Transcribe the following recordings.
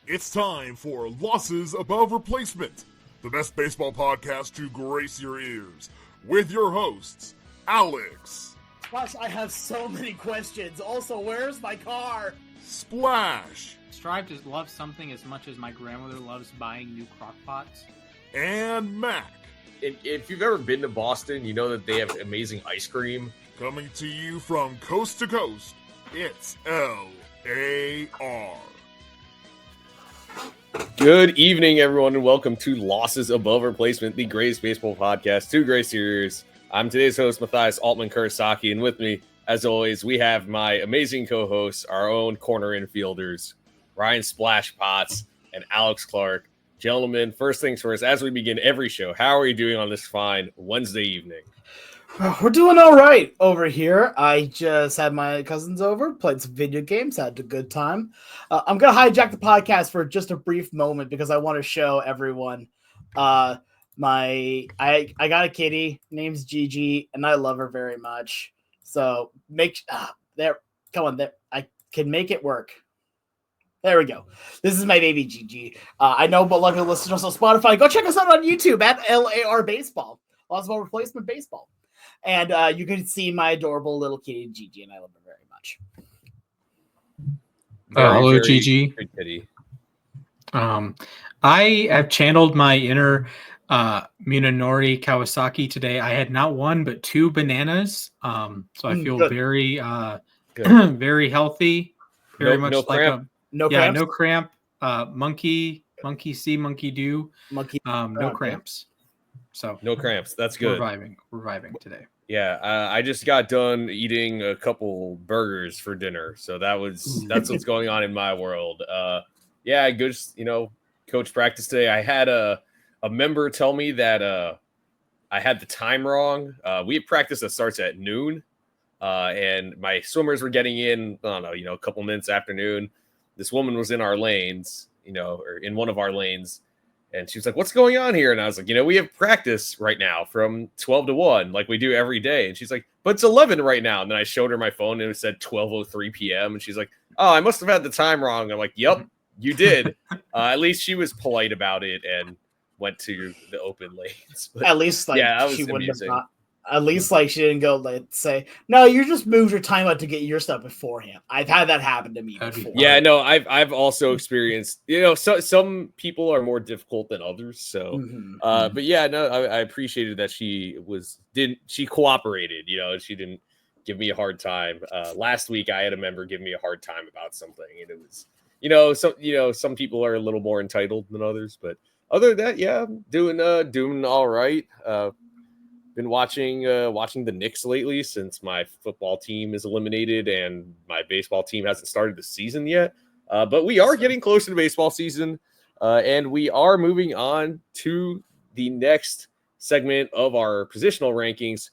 It's time for Losses Above Replacement, the best baseball podcast to grace your ears, with your hosts, Alex. Gosh, I have so many questions. Also, where's my car? Splash. Strive to love something as much as my grandmother loves buying new crock pots. And Mac. If you've ever been to Boston, you know that they have amazing ice cream. Coming to you from coast to coast, it's L.A.R. Good evening, everyone, and welcome to Losses Above Replacement, the greatest baseball podcast to grace your ears. I'm today's host, Mathias Altman-Kurosaki, and with me, as always, we have my amazing co-hosts, our own corner infielders, Ryan Splash Potts and Alex Clark. Gentlemen, first things first, as we begin every show, how are you doing on this fine Wednesday evening? We're doing all right over here. I just had my cousins over, played some video games, had a good time. I'm going to hijack the podcast for just a brief moment because I want to show everyone I got a kitty, name's Gigi, and I love her very much. So I can make it work. There we go. This is my baby Gigi. I know, but luckily listeners on Spotify, go check us out on YouTube at LAR Baseball, Oswald Replacement Baseball. And you can see my adorable little kitty Gigi, and I love her very much. Hello, Gigi. Kitty. I have channeled my inner Munenori Kawasaki today. I had not one, but two bananas. So I feel good. very, very healthy. Very much no like cramp. No cramps? no cramp. Monkey see, monkey do. No cramps. So No cramps. That's good. Reviving today. Yeah, I just got done eating a couple burgers for dinner, so that's what's going on in my world. Yeah, good. Coach practice today. I had a member tell me that I had the time wrong. We have practice that starts at noon, and my swimmers were getting in. I don't know, a couple minutes after noon. This woman was in our lanes, or in one of our lanes. And she was like, what's going on here? And I was like, we have practice right now from 12 to 1, like we do every day. And she's like, but it's 11 right now. And then I showed her my phone and it said 12:03 p.m. And she's like, oh, I must have had the time wrong. I'm like, yep, you did. At least she was polite about it and went to the open lanes. But, at least she wouldn't have not. At least she didn't go say, no, you just moved your time out to get your stuff beforehand. I've had that happen to me before. Yeah, no, I've also experienced, some people are more difficult than others. So, but yeah, no, I appreciated that she cooperated, she didn't give me a hard time. Last week I had a member give me a hard time about something, and it was, some people are a little more entitled than others, but other than that, yeah, I'm doing all right. Been watching the Knicks lately since my football team is eliminated and my baseball team hasn't started the season yet. But we are getting closer to baseball season, and we are moving on to the next segment of our positional rankings.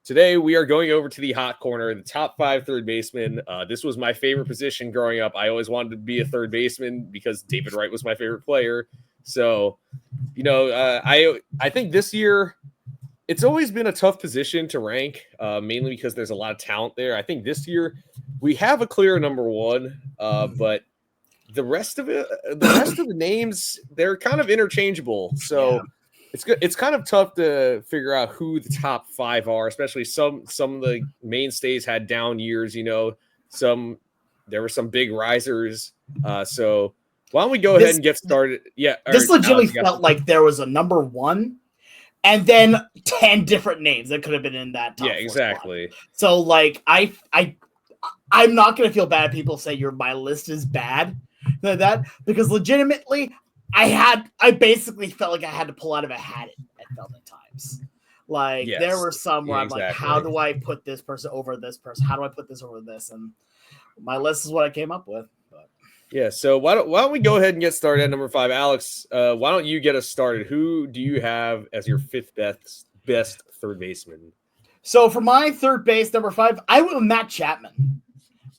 Today, we are going over to the hot corner, the top 5 third basemen. This was my favorite position growing up. I always wanted to be a third baseman because David Wright was my favorite player. So, I think this year – it's always been a tough position to rank, mainly because there's a lot of talent there. I think this year we have a clear number one, but the rest of the names, they're kind of interchangeable. So it's kind of tough to figure out who the top 5 are, especially some of the mainstays had down years. There were some big risers. So why don't we go ahead and get started? Yeah, this legitimately felt like there was a number one. And then 10 different names that could have been in that top 4 exactly. Spot. So I'm not gonna feel bad if people say my list is bad like that, because legitimately I basically felt like I had to pull out of a hat at times. There were some where I'm like, how do I put this person over this person? How do I put this over this? And my list is what I came up with. Yeah, so why don't we go ahead and get started at number 5. Alex, why don't you get us started? Who do you have as your 5th best third baseman? So for my third base, number 5, I went with Matt Chapman.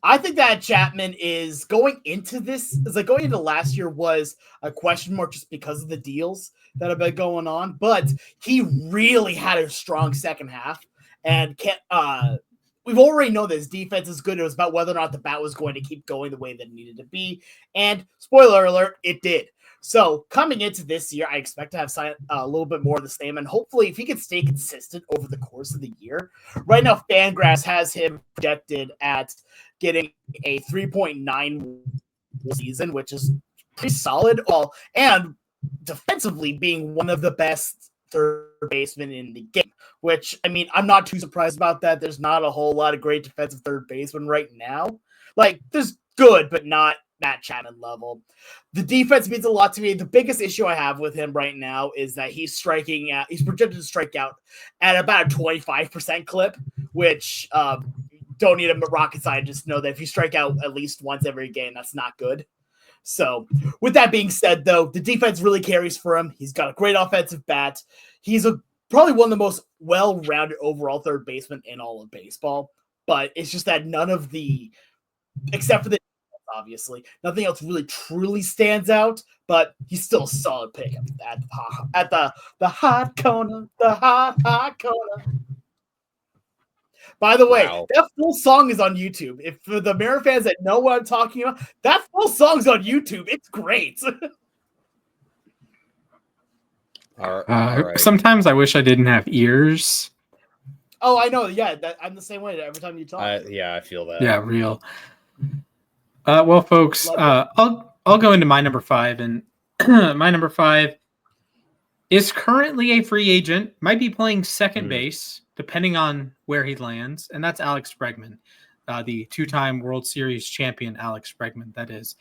I think that Chapman is going into last year was a question mark just because of the deals that have been going on, but he really had a strong second half and we've already known this defense is good. It was about whether or not the bat was going to keep going the way that it needed to be. And spoiler alert, it did. So coming into this year, I expect to have a little bit more of the same. And hopefully, if he can stay consistent over the course of the year, right now, Fangraphs has him projected at getting a 3.9 season, which is pretty solid. Well, and defensively being one of the best third baseman in the game, which, I mean, I'm not too surprised about that. There's not a whole lot of great defensive third baseman right now. Like, there's good, but not Matt Chapman level. The defense means a lot to me. The biggest issue I have with him right now is that he's projected to strike out at about a 25% clip, which don't need a rocket scientist to know that if you strike out at least once every game, that's not good. So with that being said, though, the defense really carries for him. He's got a great offensive bat. He's probably one of the most well-rounded overall third baseman in all of baseball. But it's just that except for the obviously, nothing else really truly stands out. But he's still a solid pick at the hot corner, the hot corner. By the way, That full song is on YouTube. If for the Mara fans that know what I'm talking about, that full song's on YouTube. It's great. All right. Sometimes I wish I didn't have ears. Oh, I know. Yeah, I'm the same way every time you talk. I feel that. Yeah, real. Well, folks, I'll go into my number 5, and my number 5 is currently a free agent. Might be playing second base, depending on where he lands, and that's Alex Bregman, the 2-time World Series champion, Alex Bregman, that is.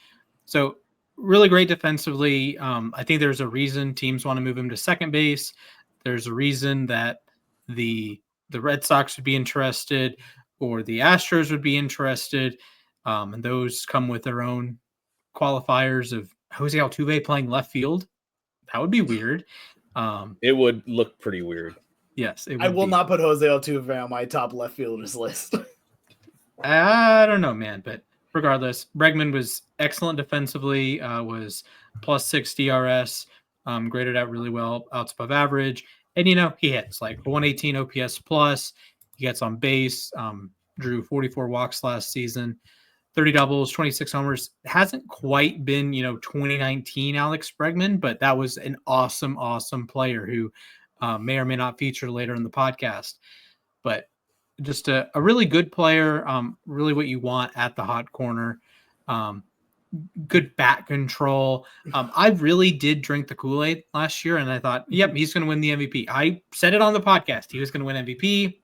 So really great defensively. I think there's a reason teams want to move him to second base. There's a reason that the Red Sox would be interested or the Astros would be interested, and those come with their own qualifiers of Jose Altuve playing left field. That would be weird. It would look pretty weird. Yes, I will not put Jose Altuve on my top left fielders list. I don't know, man, but regardless, Bregman was excellent defensively, was plus 6 DRS, graded out really well, outs above average, and he hits like 118 OPS plus. He gets on base, drew 44 walks last season, 30 doubles, 26 homers. Hasn't quite been 2019 Alex Bregman, but that was an awesome player who may or may not feature later in the podcast. But just a really good player, really what you want at the hot corner. Good bat control. I really did drink the Kool-Aid last year, and I thought, yep, he's going to win the MVP. I said it on the podcast. He was going to win MVP.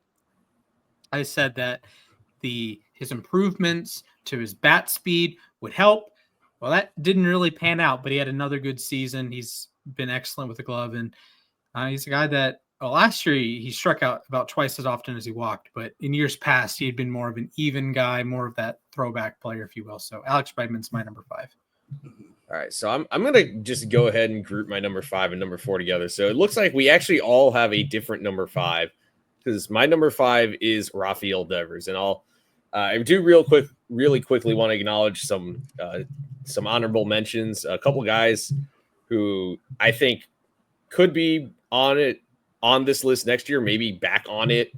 I said that his improvements to his bat speed would help. Well, that didn't really pan out, but he had another good season. He's been excellent with the glove, and he's a guy that last year he struck out about twice as often as he walked, but in years past he had been more of an even guy, more of that throwback player, if you will. So Alex Bregman's my number 5. All right, so I'm gonna just go ahead and group my number 5 and number 4 together. So it looks like we actually all have a different number 5, because my number 5 is Rafael Devers, and I do really quickly want to acknowledge some honorable mentions. A couple guys who I think could be on this list next year, maybe back on it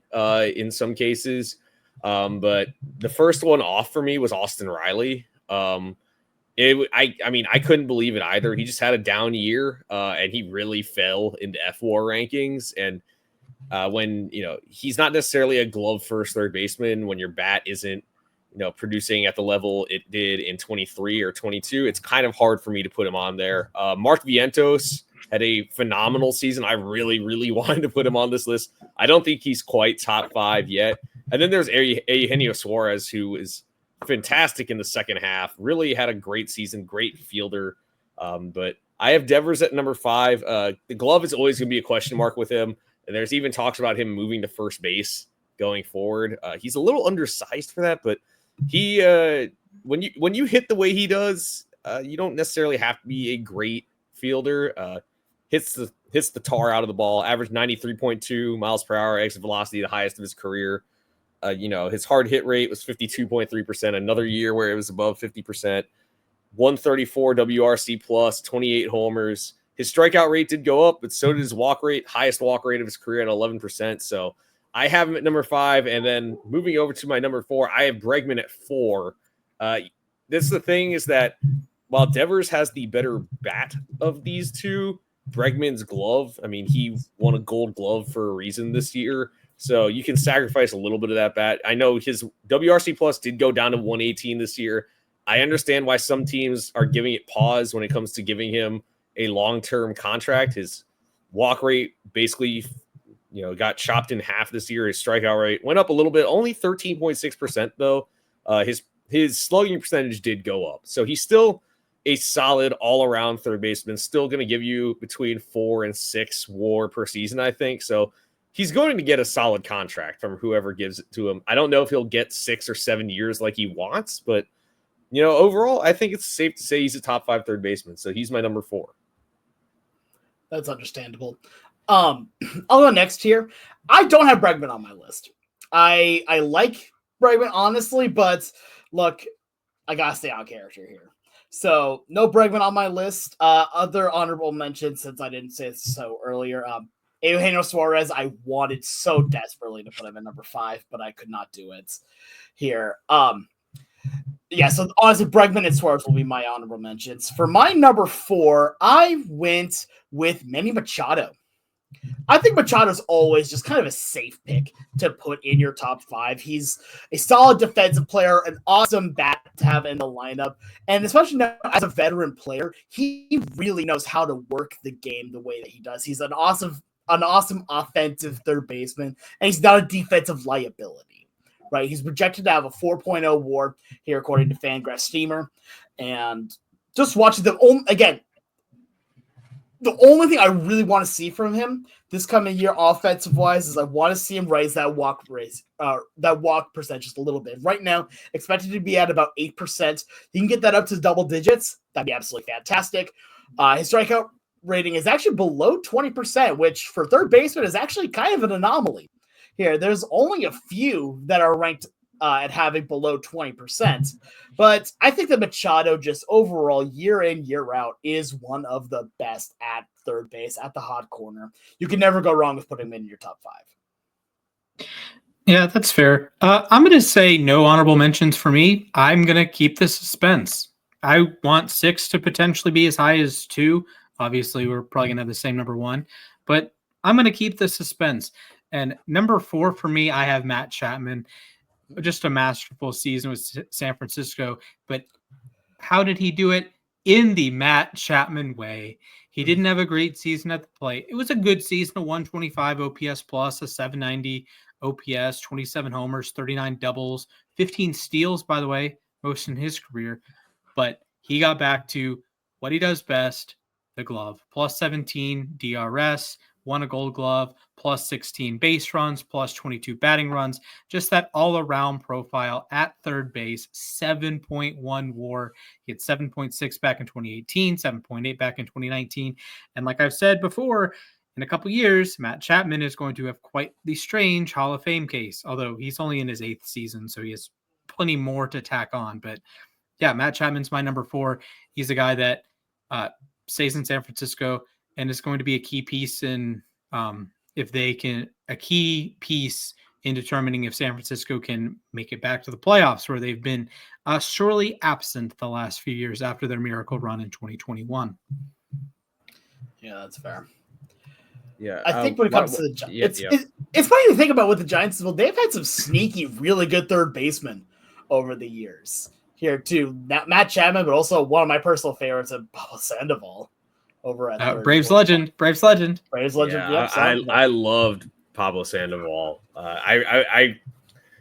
in some cases. But the first one off for me was Austin Riley. I mean, I couldn't believe it either. He just had a down year, and he really fell into FWAR rankings. And when he's not necessarily a glove first third baseman, when your bat isn't producing at the level it did in 23 or 22, it's kind of hard for me to put him on there. Mark Vientos had a phenomenal season. I really wanted to put him on this list. I don't think he's quite top 5 yet. And then there's Eugenio Suarez, who is fantastic in the second half. Really had a great season, great fielder. But I have Devers at number 5. The glove is always going to be a question mark with him. And there's even talks about him moving to first base going forward. He's a little undersized for that, but he when you hit the way he does, you don't necessarily have to be a great fielder. Hits the tar out of the ball, averaged 93.2 miles per hour exit velocity, the highest of his career. His hard hit rate was 52.3%, another year where it was above 50%. 134 WRC plus, 28 homers. His strikeout rate did go up, but so did his walk rate, highest walk rate of his career at 11%. So I have him at number 5, and then moving over to my number 4, I have Bregman at 4. This the thing is that while Devers has the better bat of these two, Bregman's glove, I mean, he won a gold glove for a reason this year, so you can sacrifice a little bit of that bat. I know his WRC plus did go down to 118 this year. I understand why some teams are giving it pause when it comes to giving him a long-term contract. His walk rate basically, got chopped in half this year. His strikeout rate went up a little bit, only 13.6% though. His slugging percentage did go up. So he's still a solid all-around third baseman, still going to give you between 4 and 6 WAR per season, I think. So he's going to get a solid contract from whoever gives it to him. I don't know if he'll get 6 or 7 years like he wants, but overall, I think it's safe to say he's a top 5 third baseman. So he's my number 4. That's understandable. I'll go next here. I don't have Bregman on my list. I like Bregman, honestly, but look, I gotta stay on character here. So no Bregman on my list. Other honorable mentions, since I didn't say so earlier. Eugenio Suarez, I wanted so desperately to put him at number 5, but I could not do it here. Yeah, so honestly, Bregman and Suarez will be my honorable mentions. For my number 4, I went with Manny Machado. I think Machado's always just kind of a safe pick to put in your top 5. He's a solid defensive player, an awesome bat to have in the lineup, and especially now as a veteran player, he really knows how to work the game the way that he does. He's an awesome offensive third baseman, and he's not a defensive liability, right? He's projected to have a 4.0 WAR here, according to Fangraphs Steamer, and just watching the only thing I really want to see from him this coming year, offensive-wise, is I want to see him raise that walk percentage just a little bit. Right now, expected to be at about 8%. He can get that up to double digits. That'd be absolutely fantastic. His strikeout rating is actually below 20%, which for third baseman is actually kind of an anomaly. Here, there's only a few that are ranked at having below 20%. But I think that Machado just overall, year in, year out, is one of the best at third base, at the hot corner. You can never go wrong with putting him in your top 5. Yeah, that's fair. I'm going to say no honorable mentions for me. I'm going to keep the suspense. I want 6 to potentially be as high as 2. Obviously, we're probably going to have the same number 1. But I'm going to keep the suspense. And number 4 for me, I have Matt Chapman. Just a masterful season with San Francisco. But how did he do it? In the Matt Chapman way. He didn't have a great season at the plate. It was a good season, a 125 OPS plus, a 790 OPS, 27 homers, 39 doubles, 15 steals, by the way, most in his career. But he got back to what he does best, the glove. Plus 17 DRS, won a gold glove, plus 16 base runs, plus 22 batting runs. Just that all-around profile at third base, 7.1 WAR. He had 7.6 back in 2018, 7.8 back in 2019. And like I've said before, in a couple years, Matt Chapman is going to have quite the strange Hall of Fame case, although he's only in his 8th season, so he has plenty more to tack on. But yeah, Matt Chapman's my number 4. He's a guy that stays in San Francisco and is going to be a key piece in a key piece in determining if San Francisco can make it back to the playoffs, where they've been sorely absent the last few years after their miracle run in 2021. Yeah, that's fair. Yeah, I think when it comes to the Giants, it's funny to think about with the Giants. Well, they've had some sneaky, really good third basemen over the years. Here too, Matt Chapman, but also one of my personal favorites, Pablo Sandoval. Over at Braves legend. Yeah, I loved Pablo Sandoval.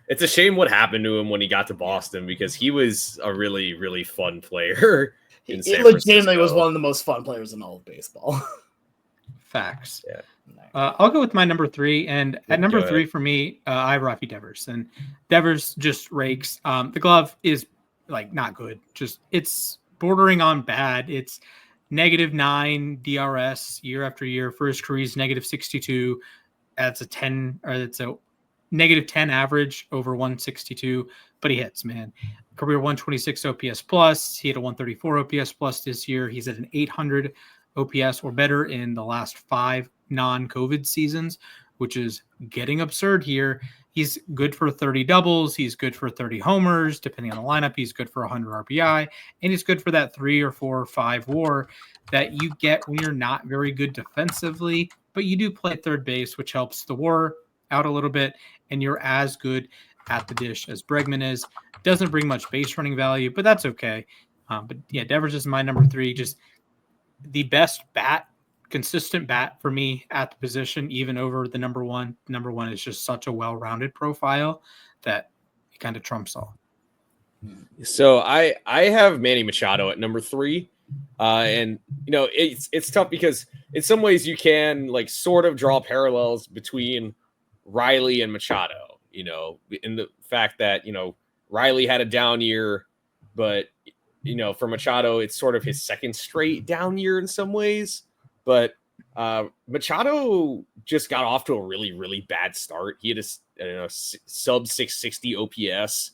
It's a shame what happened to him when he got to Boston, because he was a really, really fun player. He legitimately was one of the most fun players in all of baseball. Facts. Yeah. I'll go with my number 3, and at number 3 for me, I have Rafi Devers, and Devers just rakes. The glove is not good. Just it's bordering on bad. It's -9 DRS year after year. For his career, he's -62. That's it's a -10 average over 162, but he hits, man. Career 126 OPS plus. He had a 134 OPS plus this year. He's at an 800 OPS or better in the last 5 non-COVID seasons, which is getting absurd here. He's good for 30 doubles. He's good for 30 homers, depending on the lineup. He's good for 100 RBI, and he's good for that 3 or 4 or 5 WAR that you get when you're not very good defensively, but you do play third base, which helps the WAR out a little bit, and you're as good at the dish as Bregman is. Doesn't bring much base running value, but that's okay. But yeah, Devers is my number 3. Just the best bat, consistent bat for me at the position, even over the number 1. Number 1 is just such a well-rounded profile that it kind of trumps all. So I have Manny Machado at number 3. And it's tough because in some ways you can like sort of draw parallels between Riley and Machado, in the fact that, Riley had a down year, but for Machado, it's sort of his second straight down year in some ways. But Machado just got off to a really, really bad start. He had a sub 660 OPS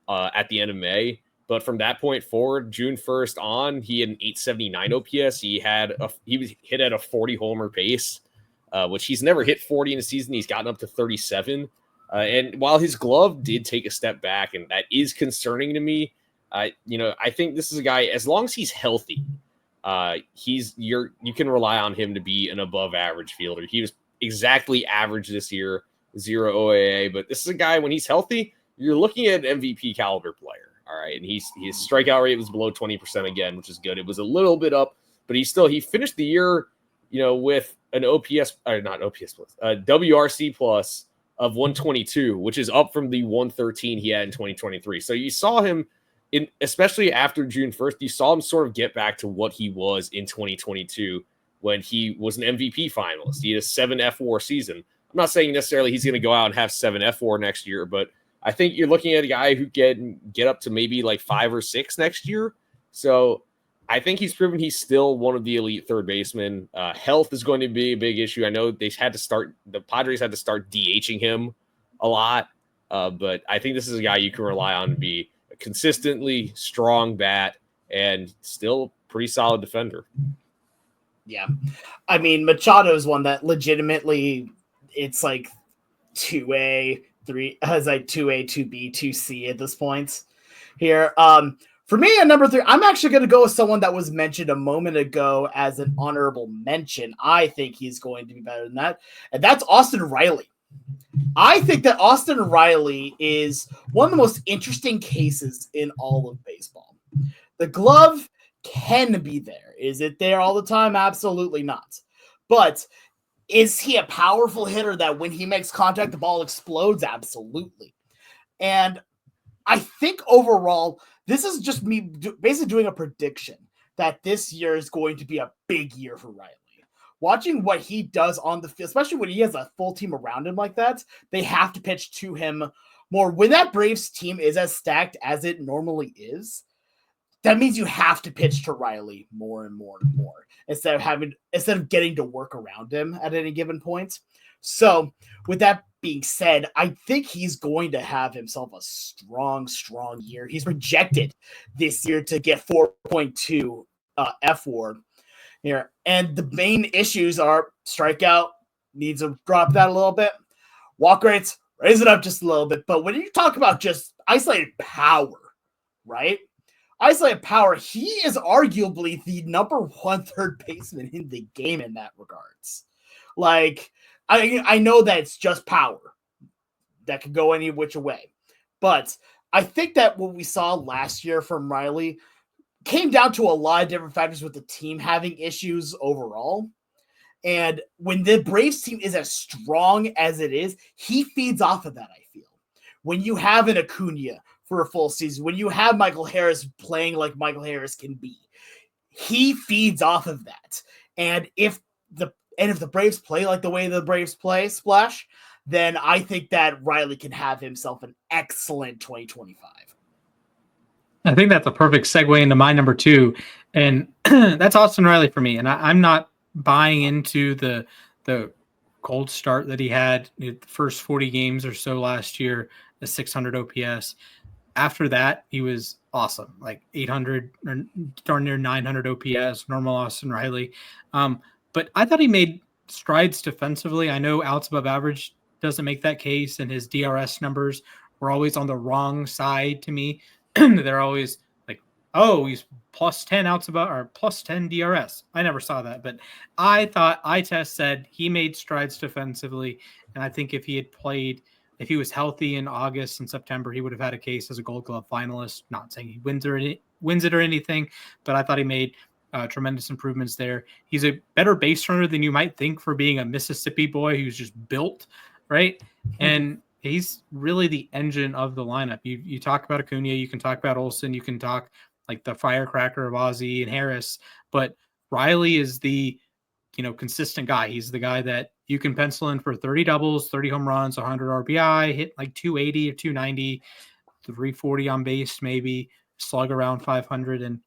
at the end of May. But from that point forward, June 1st on, he had an 879 OPS. He was hit at a 40 homer pace, which he's never hit 40 in a season. He's gotten up to 37. And while his glove did take a step back, and that is concerning to me, I think this is a guy, as long as he's healthy, you can rely on him to be an above average fielder. He was exactly average this year, 0 OAA, but this is a guy, when he's healthy, you're looking at an MVP caliber player. All right. And his strikeout rate was below 20% again, which is good. It was a little bit up, but he finished the year, with an WRC plus of 122, which is up from the 113 he had in 2023. So you saw him especially after June 1st, you saw him sort of get back to what he was in 2022 when he was an MVP finalist. He had a 7 F4 season. I'm not saying necessarily he's going to go out and have 7 F4 next year, but I think you're looking at a guy who get up to maybe like 5 or 6 next year. So I think he's proven he's still one of the elite third basemen. Health is going to be a big issue. I know the Padres had to start DHing him a lot, but I think this is a guy you can rely on to be a consistently strong bat and still pretty solid defender. Yeah. I mean, Machado is one that legitimately it's like 2A, 3 has like 2A, 2B, 2C at this point here. For me at number 3, I'm actually going to go with someone that was mentioned a moment ago as an honorable mention. I think he's going to be better than that. And that's Austin Riley. I think that Austin Riley is one of the most interesting cases in all of baseball. The glove can be there. Is it there all the time? Absolutely not. But is he a powerful hitter that when he makes contact, the ball explodes? Absolutely. And I think overall, this is just me basically doing a prediction that this year is going to be a big year for Riley. Watching what he does on the field, especially when he has a full team around him like that, they have to pitch to him more. When that Braves team is as stacked as it normally is, that means you have to pitch to Riley more and more and more instead of getting to work around him at any given point. So with that being said, I think he's going to have himself a strong year. He's projected this year to get 4.2 F4 here. And the main issues are strikeout, needs to drop that a little bit. Walk rates, raise it up just a little bit. But when you talk about just isolated power, right? Isolated power, he is arguably the number 1 third baseman in the game in that regards. Like, I know that it's just power that could go any which way. But I think that what we saw last year from Riley came down to a lot of different factors with the team having issues overall. And when the Braves team is as strong as it is, he feeds off of that, I feel. When you have an Acuna for a full season, when you have Michael Harris playing like Michael Harris can be, he feeds off of that. And if the Braves play like the way the Braves play, Splash, then I think that Riley can have himself an excellent 2025. I think that's a perfect segue into my number 2, and that's Austin Riley for me. And I'm not buying into the cold start that he had the first 40 games or so last year, the 600 OPS. After that, he was awesome, like 800 or darn near 900 OPS, normal Austin Riley. But I thought he made strides defensively. I know outs above average doesn't make that case, and his DRS numbers were always on the wrong side to me. They're always like, oh, he's plus 10 outs above or plus 10 DRS. I never saw that, but I thought iTest said he made strides defensively, and I think if he was healthy in August and September, he would have had a case as a Gold Glove finalist. Not saying he wins it or anything, but I thought he made tremendous improvements there. He's a better base runner than you might think for being a Mississippi boy who's just built, right? And he's really the engine of the lineup. You talk about Acuna, you can talk about Olsen, you can talk like the firecracker of Ozzie and Harris, but Riley is the consistent guy. He's the guy that you can pencil in for 30 doubles, 30 home runs, 100 RBI, hit like 280 or 290, 340 on base, maybe slug around 500. And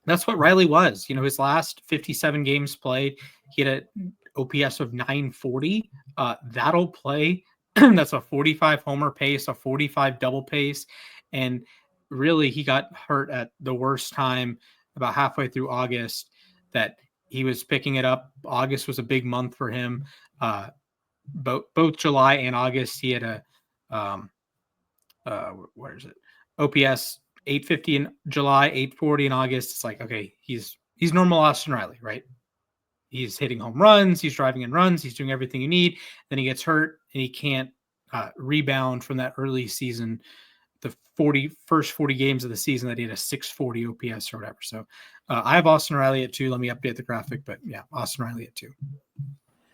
that's what Riley was. His last 57 games played, he had an OPS of 940. That'll play. That's a 45 homer pace, a 45 double pace. And really, he got hurt at the worst time about halfway through August that he was picking it up. August was a big month for him. Both July and August, he had a where is it? OPS 850 in July, 840 in August. It's like, okay, he's normal Austin Riley, right? He's hitting home runs, he's driving in runs, he's doing everything you need. Then he gets hurt and he can't rebound from that early season, the first 40 games of the season that he had a 640 OPS or whatever. So I have Austin Riley at 2. Let me update the graphic, but yeah, Austin Riley at 2.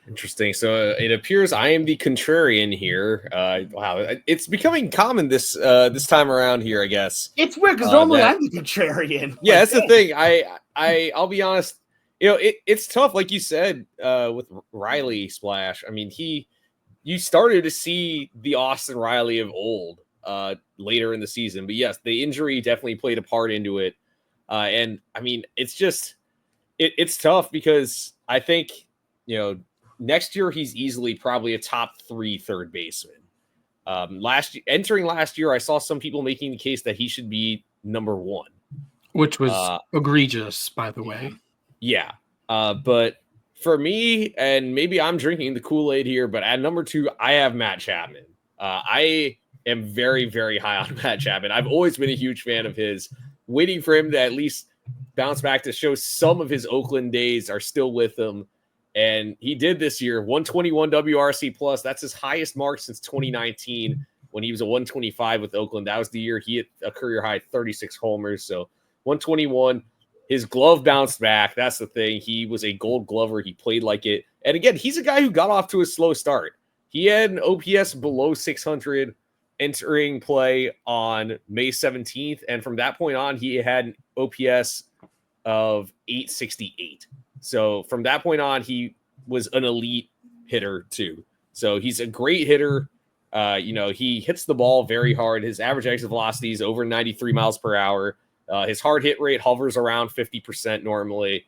Interesting. So it appears I am the contrarian here. Wow, it's becoming common this time around here, I guess. It's weird because normally I'm the contrarian. Yeah, that's the thing. I'll be honest. It's tough, like you said, with Riley Splash. I mean, you started to see the Austin Riley of old later in the season, but yes, the injury definitely played a part into it. And I mean, it's just it's tough because I think next year he's easily probably a top 3 third baseman. Entering last year, I saw some people making the case that he should be number 1, which was egregious, by the way. Yeah. But for me, and maybe I'm drinking the Kool-Aid here, but at number 2, I have Matt Chapman. I am very, very high on Matt Chapman. I've always been a huge fan of his, waiting for him to at least bounce back to show some of his Oakland days are still with him. And he did this year, 121 WRC plus. That's his highest mark since 2019 when he was a 125 with Oakland. That was the year he hit a career high 36 homers. So 121. His glove bounced back. That's the thing. He was a Gold Glover. He played like it. And again, he's a guy who got off to a slow start. He had an OPS below 600 entering play on May 17th. And from that point on, he had an OPS of 868. So from that point on, he was an elite hitter too. So he's a great hitter. He hits the ball very hard. His average exit velocity is over 93 miles per hour. His hard hit rate hovers around 50% normally.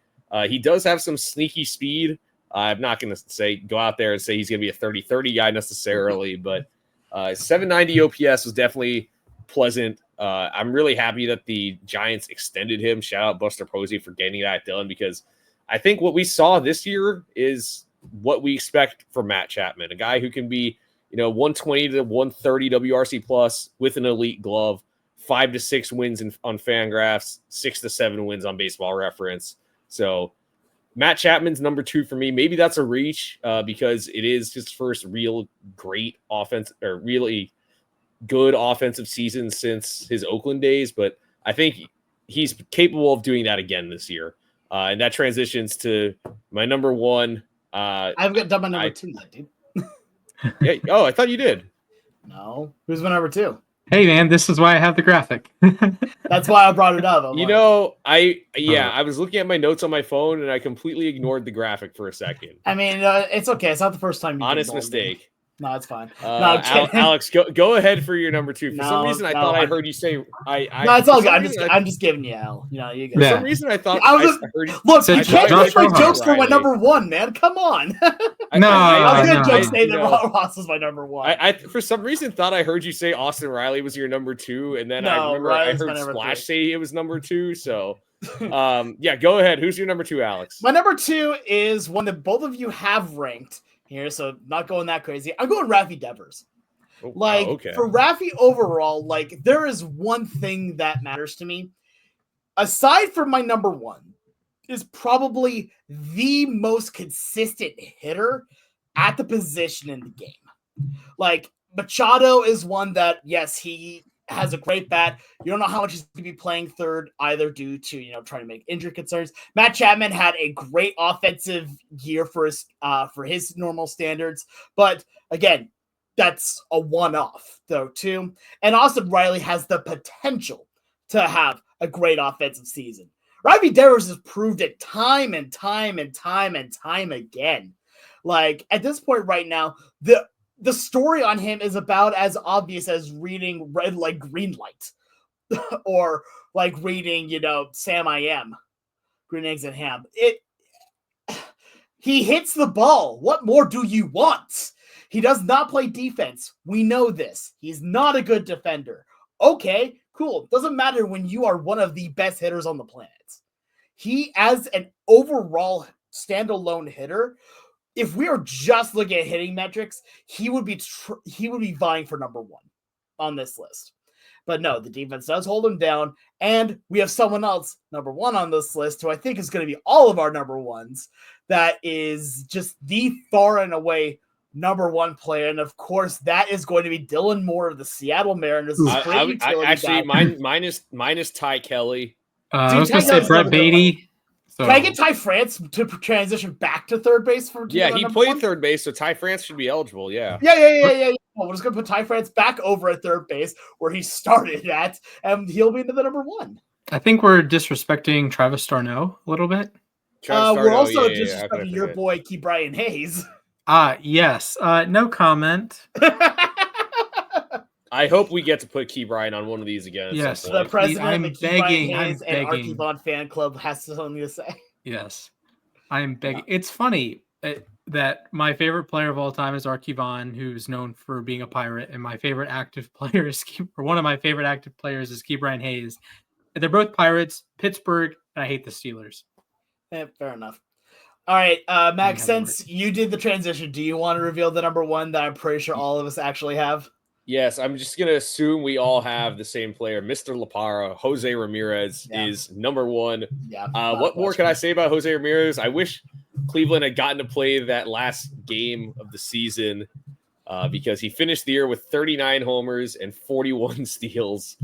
He does have some sneaky speed. I'm not going to go out there and say he's going to be a 30-30 guy necessarily, but 790 OPS was definitely pleasant. I'm really happy that the Giants extended him. Shout out Buster Posey for getting that done, because I think what we saw this year is what we expect from Matt Chapman, a guy who can be, 120 to 130 WRC plus with an elite glove, 5 to 6 wins on Fangraphs, 6 to 7 wins on Baseball Reference. So Matt Chapman's number 2 for me. Maybe that's a reach because it is his first real great offense or really good offensive season since his Oakland days. But I think he's capable of doing that again this year. And that transitions to my number 1. I've got done my number 2, dude. Yeah. Oh, I thought you did. No. Who's my number 2? Hey, man, this is why I have the graphic. That's why I brought it up. I was looking at my notes on my phone and I completely ignored the graphic for a second. I mean, it's okay. It's not the first time. Honest mistake. No, it's fine. No, Alex, go ahead for your number 2. For some reason, I thought I heard you say no, it's all good. I'm just giving you L. You go. For some reason, I thought I heard you. Look, you can't use my jokes for my number 1, man. Come on. I was gonna no. just say that Ross was my number one. I for some reason thought I heard you say Austin Riley was your number 2, and then I remember I heard Splash say it was number 2. So, yeah, go ahead. Who's your number 2, Alex? My number 2 is one that both of you have ranked here, so not going that crazy. I'm going Rafi Devers. For Rafi overall, like there is one thing that matters to me, aside from my number 1, is probably the most consistent hitter at the position in the game. Like Machado is one that, yes, he has a great bat. You don't know how much he's going to be playing third either due to, trying to make injury concerns. Matt Chapman had a great offensive year for his normal standards. But again, that's a one-off though too. And Austin Riley has the potential to have a great offensive season. Rafi Devers has proved it time and time again. Like at this point right now, the story on him is about as obvious as reading Red Light, Green Light, or like reading, Sam I Am, Green Eggs and Ham. He hits the ball. What more do you want? He does not play defense. We know this. He's not a good defender. Okay, cool. Doesn't matter when you are one of the best hitters on the planet. He, as an overall standalone hitter, if we are just looking at hitting metrics, he would be vying for number 1 on this list. But no, the defense does hold him down, and we have someone else, number 1 on this list, who I think is going to be all of our number 1s, that is just the far and away number 1 player, and of course that is going to be Dylan Moore of the Seattle Mariners. Mine is Ty Kelly. I was going to say Brett Beatty. So. Can I get Ty France to transition back to third base for? Yeah, he played third base, so Ty France should be eligible. Yeah. Yeah. We're just gonna put Ty France back over at third base where he started at, and he'll be into the number 1. I think we're disrespecting Travis d'Arnaud a little bit. We're also disrespecting your boy Ke'Bryan Hayes. Yes. No comment. I hope we get to put Ke'Bryan on one of these again. Yes, the president of the Ke'Bryan Hayes and Archivon fan club has something to say. Yes, I'm begging. Yeah. It's funny that my favorite player of all time is Archivon, who's known for being a pirate, and my favorite active player is one of my favorite active players is Ke'Bryan Hayes. They're both Pirates, Pittsburgh, and I hate the Steelers. Fair enough. All right, Max, since you did the transition, do you want to reveal the number 1 that I'm pretty sure all of us actually have? Yes, I'm just going to assume we all have the same player. Mr. La Parra, Jose Ramirez is number 1. Yeah. What more can I say about Jose Ramirez? I wish Cleveland had gotten to play that last game of the season because he finished the year with 39 homers and 41 steals,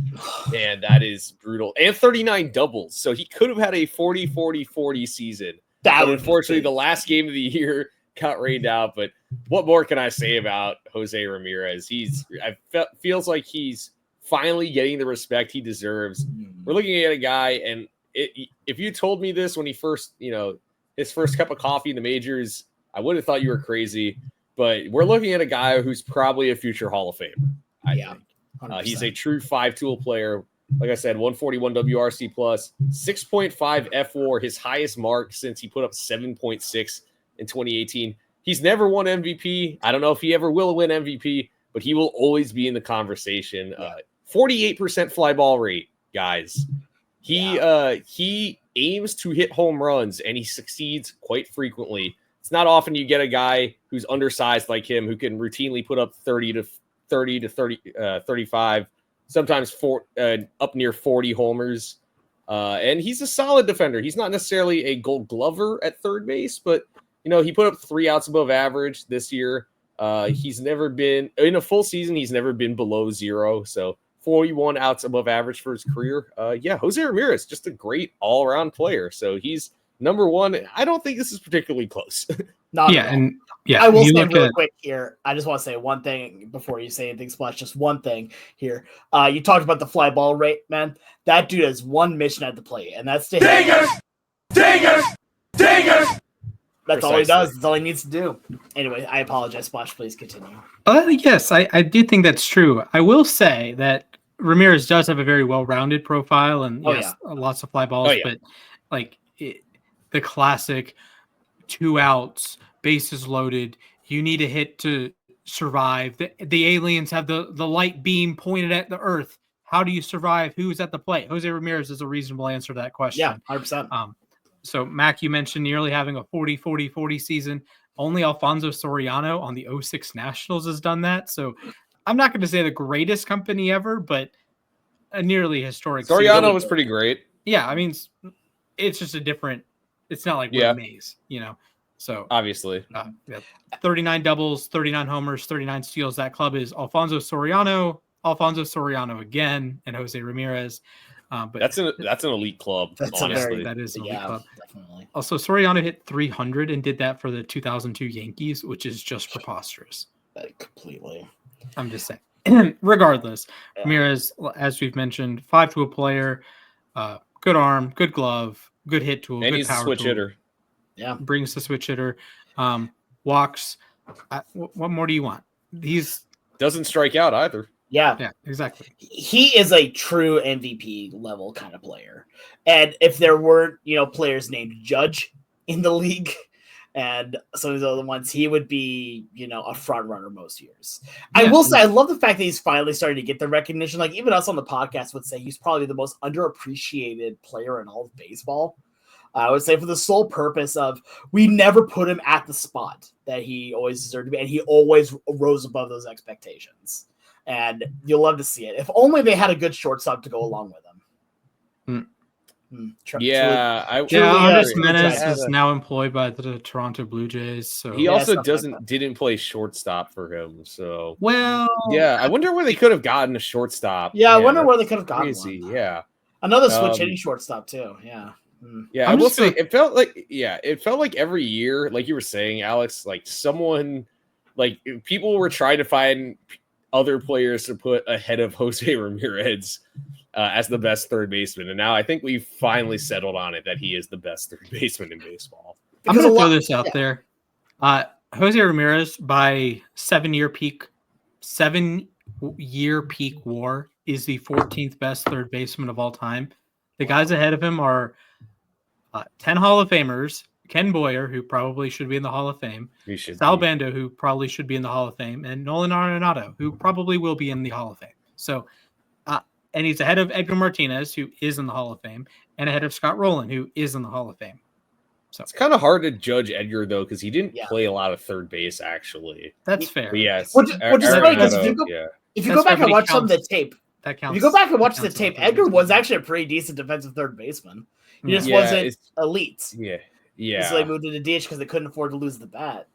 and that is brutal. And 39 doubles, so he could have had a 40-40-40 season. But unfortunately, the last game of the year got rained out, but what more can I say about Jose Ramirez? Feels like he's finally getting the respect he deserves. We're looking at a guy, and if you told me this when he first, his first cup of coffee in the majors, I would have thought you were crazy. But we're looking at a guy who's probably a future Hall of Fame. I think. He's a true 5-tool player. Like I said, 141 WRC plus, 6.5 FWAR, his highest mark since he put up 7.6 in 2018. He's never won MVP. I don't know if he ever will win MVP, but he will always be in the conversation. 48% fly ball rate, guys. He aims to hit home runs, and he succeeds quite frequently. It's not often you get a guy who's undersized like him who can routinely put up 30 to 35, sometimes up near 40 homers. And he's a solid defender. He's not necessarily a Gold Glover at third base, but he put up 3 outs above average this year. He's never been in a full season. He's never been below 0. So 41 outs above average for his career. Jose Ramirez, just a great all around player. So he's number 1. I don't think this is particularly close. I will say real quick here. I just want to say one thing before you say anything, Splash. Just one thing here. You talked about the fly ball rate, man. That dude has one mission at the plate, and that's to hit. Dingers! That's all he does. That's all he needs to do. Anyway, I apologize, Splash. Please continue. Yes, I do think that's true. I will say that Ramirez does have a very well-rounded profile, and lots of fly balls, but the classic 2 outs bases loaded. You need a hit to survive. The aliens have the light beam pointed at the Earth. How do you survive? Who's at the plate? Jose Ramirez is a reasonable answer to that question. Yeah, 100%. So, Mac, you mentioned nearly having a 40-40-40 season. Only Alfonso Soriano on the 06 Nationals has done that. So, I'm not going to say the greatest company ever, but a nearly historic Soriano season. was pretty great. Yeah, I mean, it's just a different – it's not like Will Mays, So, obviously. 39 doubles, 39 homers, 39 steals. That club is Alfonso Soriano again, and Jose Ramirez. But that's an elite club. Honestly, that is an elite club. Definitely. Also, Soriano hit 300 and did that for the 2002 Yankees, which is just preposterous. Completely. I'm just saying. Regardless, Ramirez, as we've mentioned, 5-tool player, good arm, good glove, good hit tool, and good he's power a switch tool. hitter. Yeah, brings the switch hitter. Walks. What more do you want? He's doesn't strike out either. Yeah, exactly. He is a true MVP level kind of player. And if there weren't, players named Judge in the league and some of the other ones, he would be, a front runner most years. Yeah. I will say, I love the fact that he's finally starting to get the recognition. Like even us on the podcast would say he's probably the most underappreciated player in all of baseball. I would say for the sole purpose of we never put him at the spot that he always deserved to be, and he always rose above those expectations. And you'll love to see it. If only they had a good shortstop to go along with him. Andres Menes is now employed by the Toronto Blue Jays. So he also didn't play shortstop for him. So I wonder where they could have gotten a shortstop. Yeah, I wonder where they could have gotten one. Yeah, another switch hitting shortstop too. Yeah. Yeah, I will say it felt like every year, like you were saying, Alex, like people were trying to find other players to put ahead of Jose Ramirez as the best third baseman. And now I think we've finally settled on it that he is the best third baseman in baseball. I'm going to throw this out there. Jose Ramirez, by 7-year peak WAR, is the 14th best third baseman of all time. The guys ahead of him are 10 Hall of Famers, Ken Boyer, who probably should be in the Hall of Fame, Sal Bando, who probably should be in the Hall of Fame, and Nolan Arenado, who probably will be in the Hall of Fame. So, and he's ahead of Edgar Martinez, who is in the Hall of Fame, and ahead of Scott Rowland, who is in the Hall of Fame. So it's kind of hard to judge Edgar, though, because he didn't play a lot of third base, actually. That's fair. But yes. Which is funny, because if you go back and watch some of the tape, that counts. If you go back and watch the tape, Edgar was actually a pretty decent defensive third baseman. He just wasn't elite. Yeah. So they moved to the DH because they couldn't afford to lose the bat.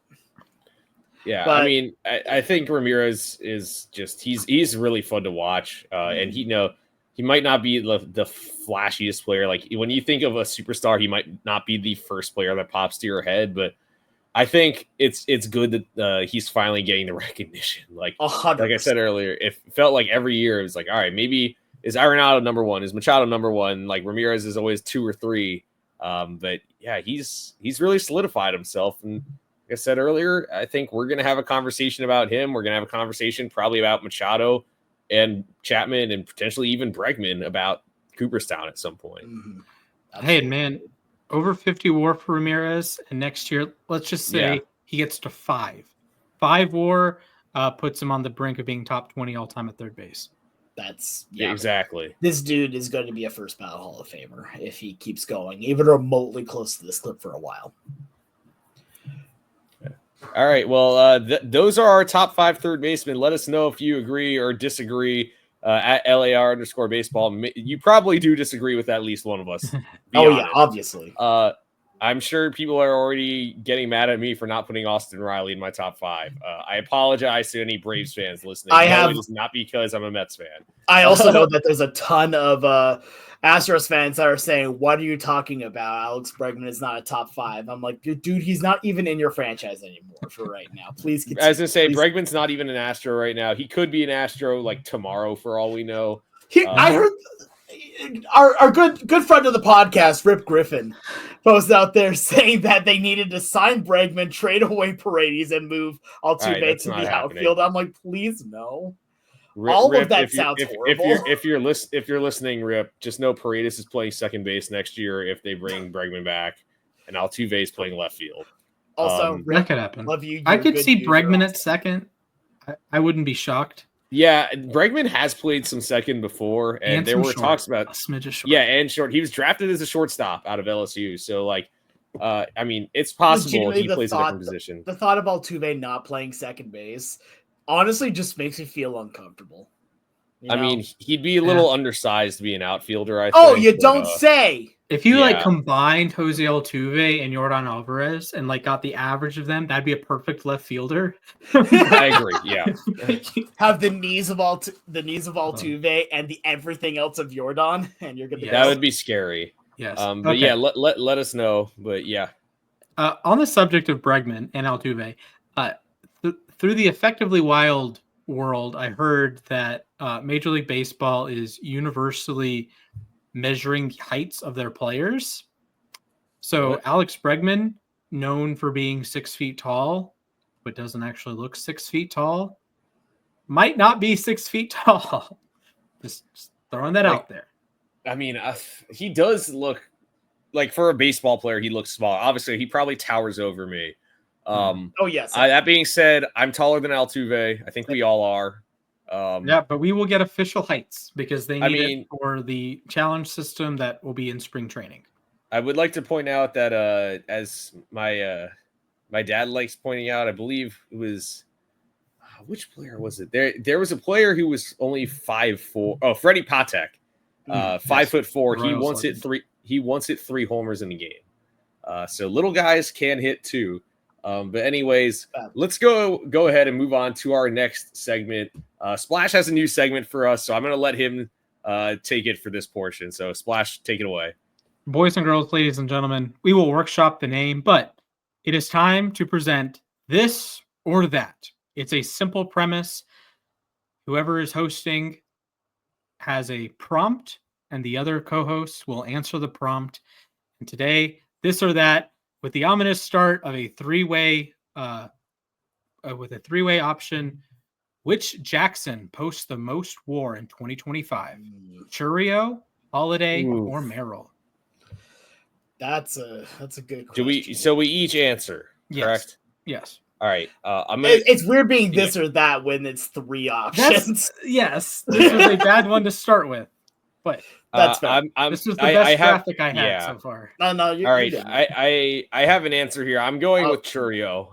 Yeah, but, I mean, I think Ramirez is just he's really fun to watch, and he might not be the flashiest player. Like when you think of a superstar, he might not be the first player that pops to your head, but I think it's good that he's finally getting the recognition. Like 100%. Like I said earlier, it felt like every year it was like, all right, maybe is Arenado number one, is Machado number one, like Ramirez is always 2 or 3. But yeah, he's really solidified himself. And like I said earlier, I think we're going to have a conversation about him. We're going to have a conversation probably about Machado and Chapman and potentially even Bregman about Cooperstown at some point. Mm-hmm. Hey, man, over 50 WAR for Ramirez. And next year, let's just say he gets to 5. 5 WAR puts him on the brink of being top 20 all time at third base. That's exactly. This dude is going to be a first ballot Hall of Famer if he keeps going, even remotely close to this clip for a while. All right. Well, those are our top 5 third basemen. Let us know if you agree or disagree at LAR_baseball. You probably do disagree with at least one of us. Yeah, obviously. I'm sure people are already getting mad at me for not putting Austin Riley in my top 5. I apologize to any Braves fans listening. It is not because I'm a Mets fan. I also know that there's a ton of Astros fans that are saying, "What are you talking about? Alex Bregman is not a top 5." I'm like, dude, he's not even in your franchise anymore for right now. Please continue. As I say, Bregman's not even an Astro right now. He could be an Astro like tomorrow for all we know. I heard our good friend of the podcast, Rip Griffin, posted out there saying that they needed to sign Bregman, trade away Paredes, and move Altuve to the outfield. I'm like, please no. Rip, of that sounds horrible. If you're listening, Rip, just know Paredes is playing second base next year if they bring Bregman back, and Altuve is playing left field. Also, Rick, that could happen. love you. I You're could good, see dude. You're Bregman at awesome. second. I wouldn't be shocked. Yeah, Bregman has played some second before, and there some were short, talks about a smidge of short. Yeah, and short. He was drafted as a shortstop out of LSU, so like, I mean, it's possible he plays a different position. The thought of Altuve not playing second base honestly just makes me feel uncomfortable. I mean, he'd be a little undersized to be an outfielder, I think. Oh, you don't say. If you like combined Jose Altuve and Yordan Alvarez and like got the average of them, that'd be a perfect left fielder. I agree. Yeah. Have the knees of Altuve and the everything else of Yordan, and you're gonna. That would be scary. Yes. But yeah, let us know. But yeah. On the subject of Bregman and Altuve, through the Effectively Wild world, I heard that Major League Baseball is universally measuring the heights of their players. So Alex Bregman, known for being 6 feet tall, but doesn't actually look 6 feet tall, might not be 6 feet tall. Just throwing that out there. I mean, he does look like, for a baseball player, he looks small. Obviously, he probably towers over me. Oh yes. That being said, I'm taller than Altuve. I think we all are. Yeah, but we will get official heights because they need it for the challenge system that will be in spring training. I would like to point out that as my dad likes pointing out, I believe it was which player was it? There was a player who was only 5'4". Oh, Freddie Patek, 5'4". He once hit 3 homers in the game. So little guys can hit too. But anyways, let's go ahead and move on to our next segment. Splash has a new segment for us, so I'm going to let him take it for this portion. So Splash, take it away. Boys and girls, ladies and gentlemen, we will workshop the name, but it is time to present this or that. It's a simple premise. Whoever is hosting has a prompt, and the other co-hosts will answer the prompt. And today, this or that, with the ominous start of a three-way option, which Jackson posts the most WAR in 2025? Churrio, Holiday, or Merrill? That's a good question. So we each answer, correct? Yes. All right. It's weird being this or that when it's 3 options. Yes. This was a bad one to start with, but that's fair. This was the best graphic I had so far. No, you're all right. I have an answer here. I'm going with Churrio.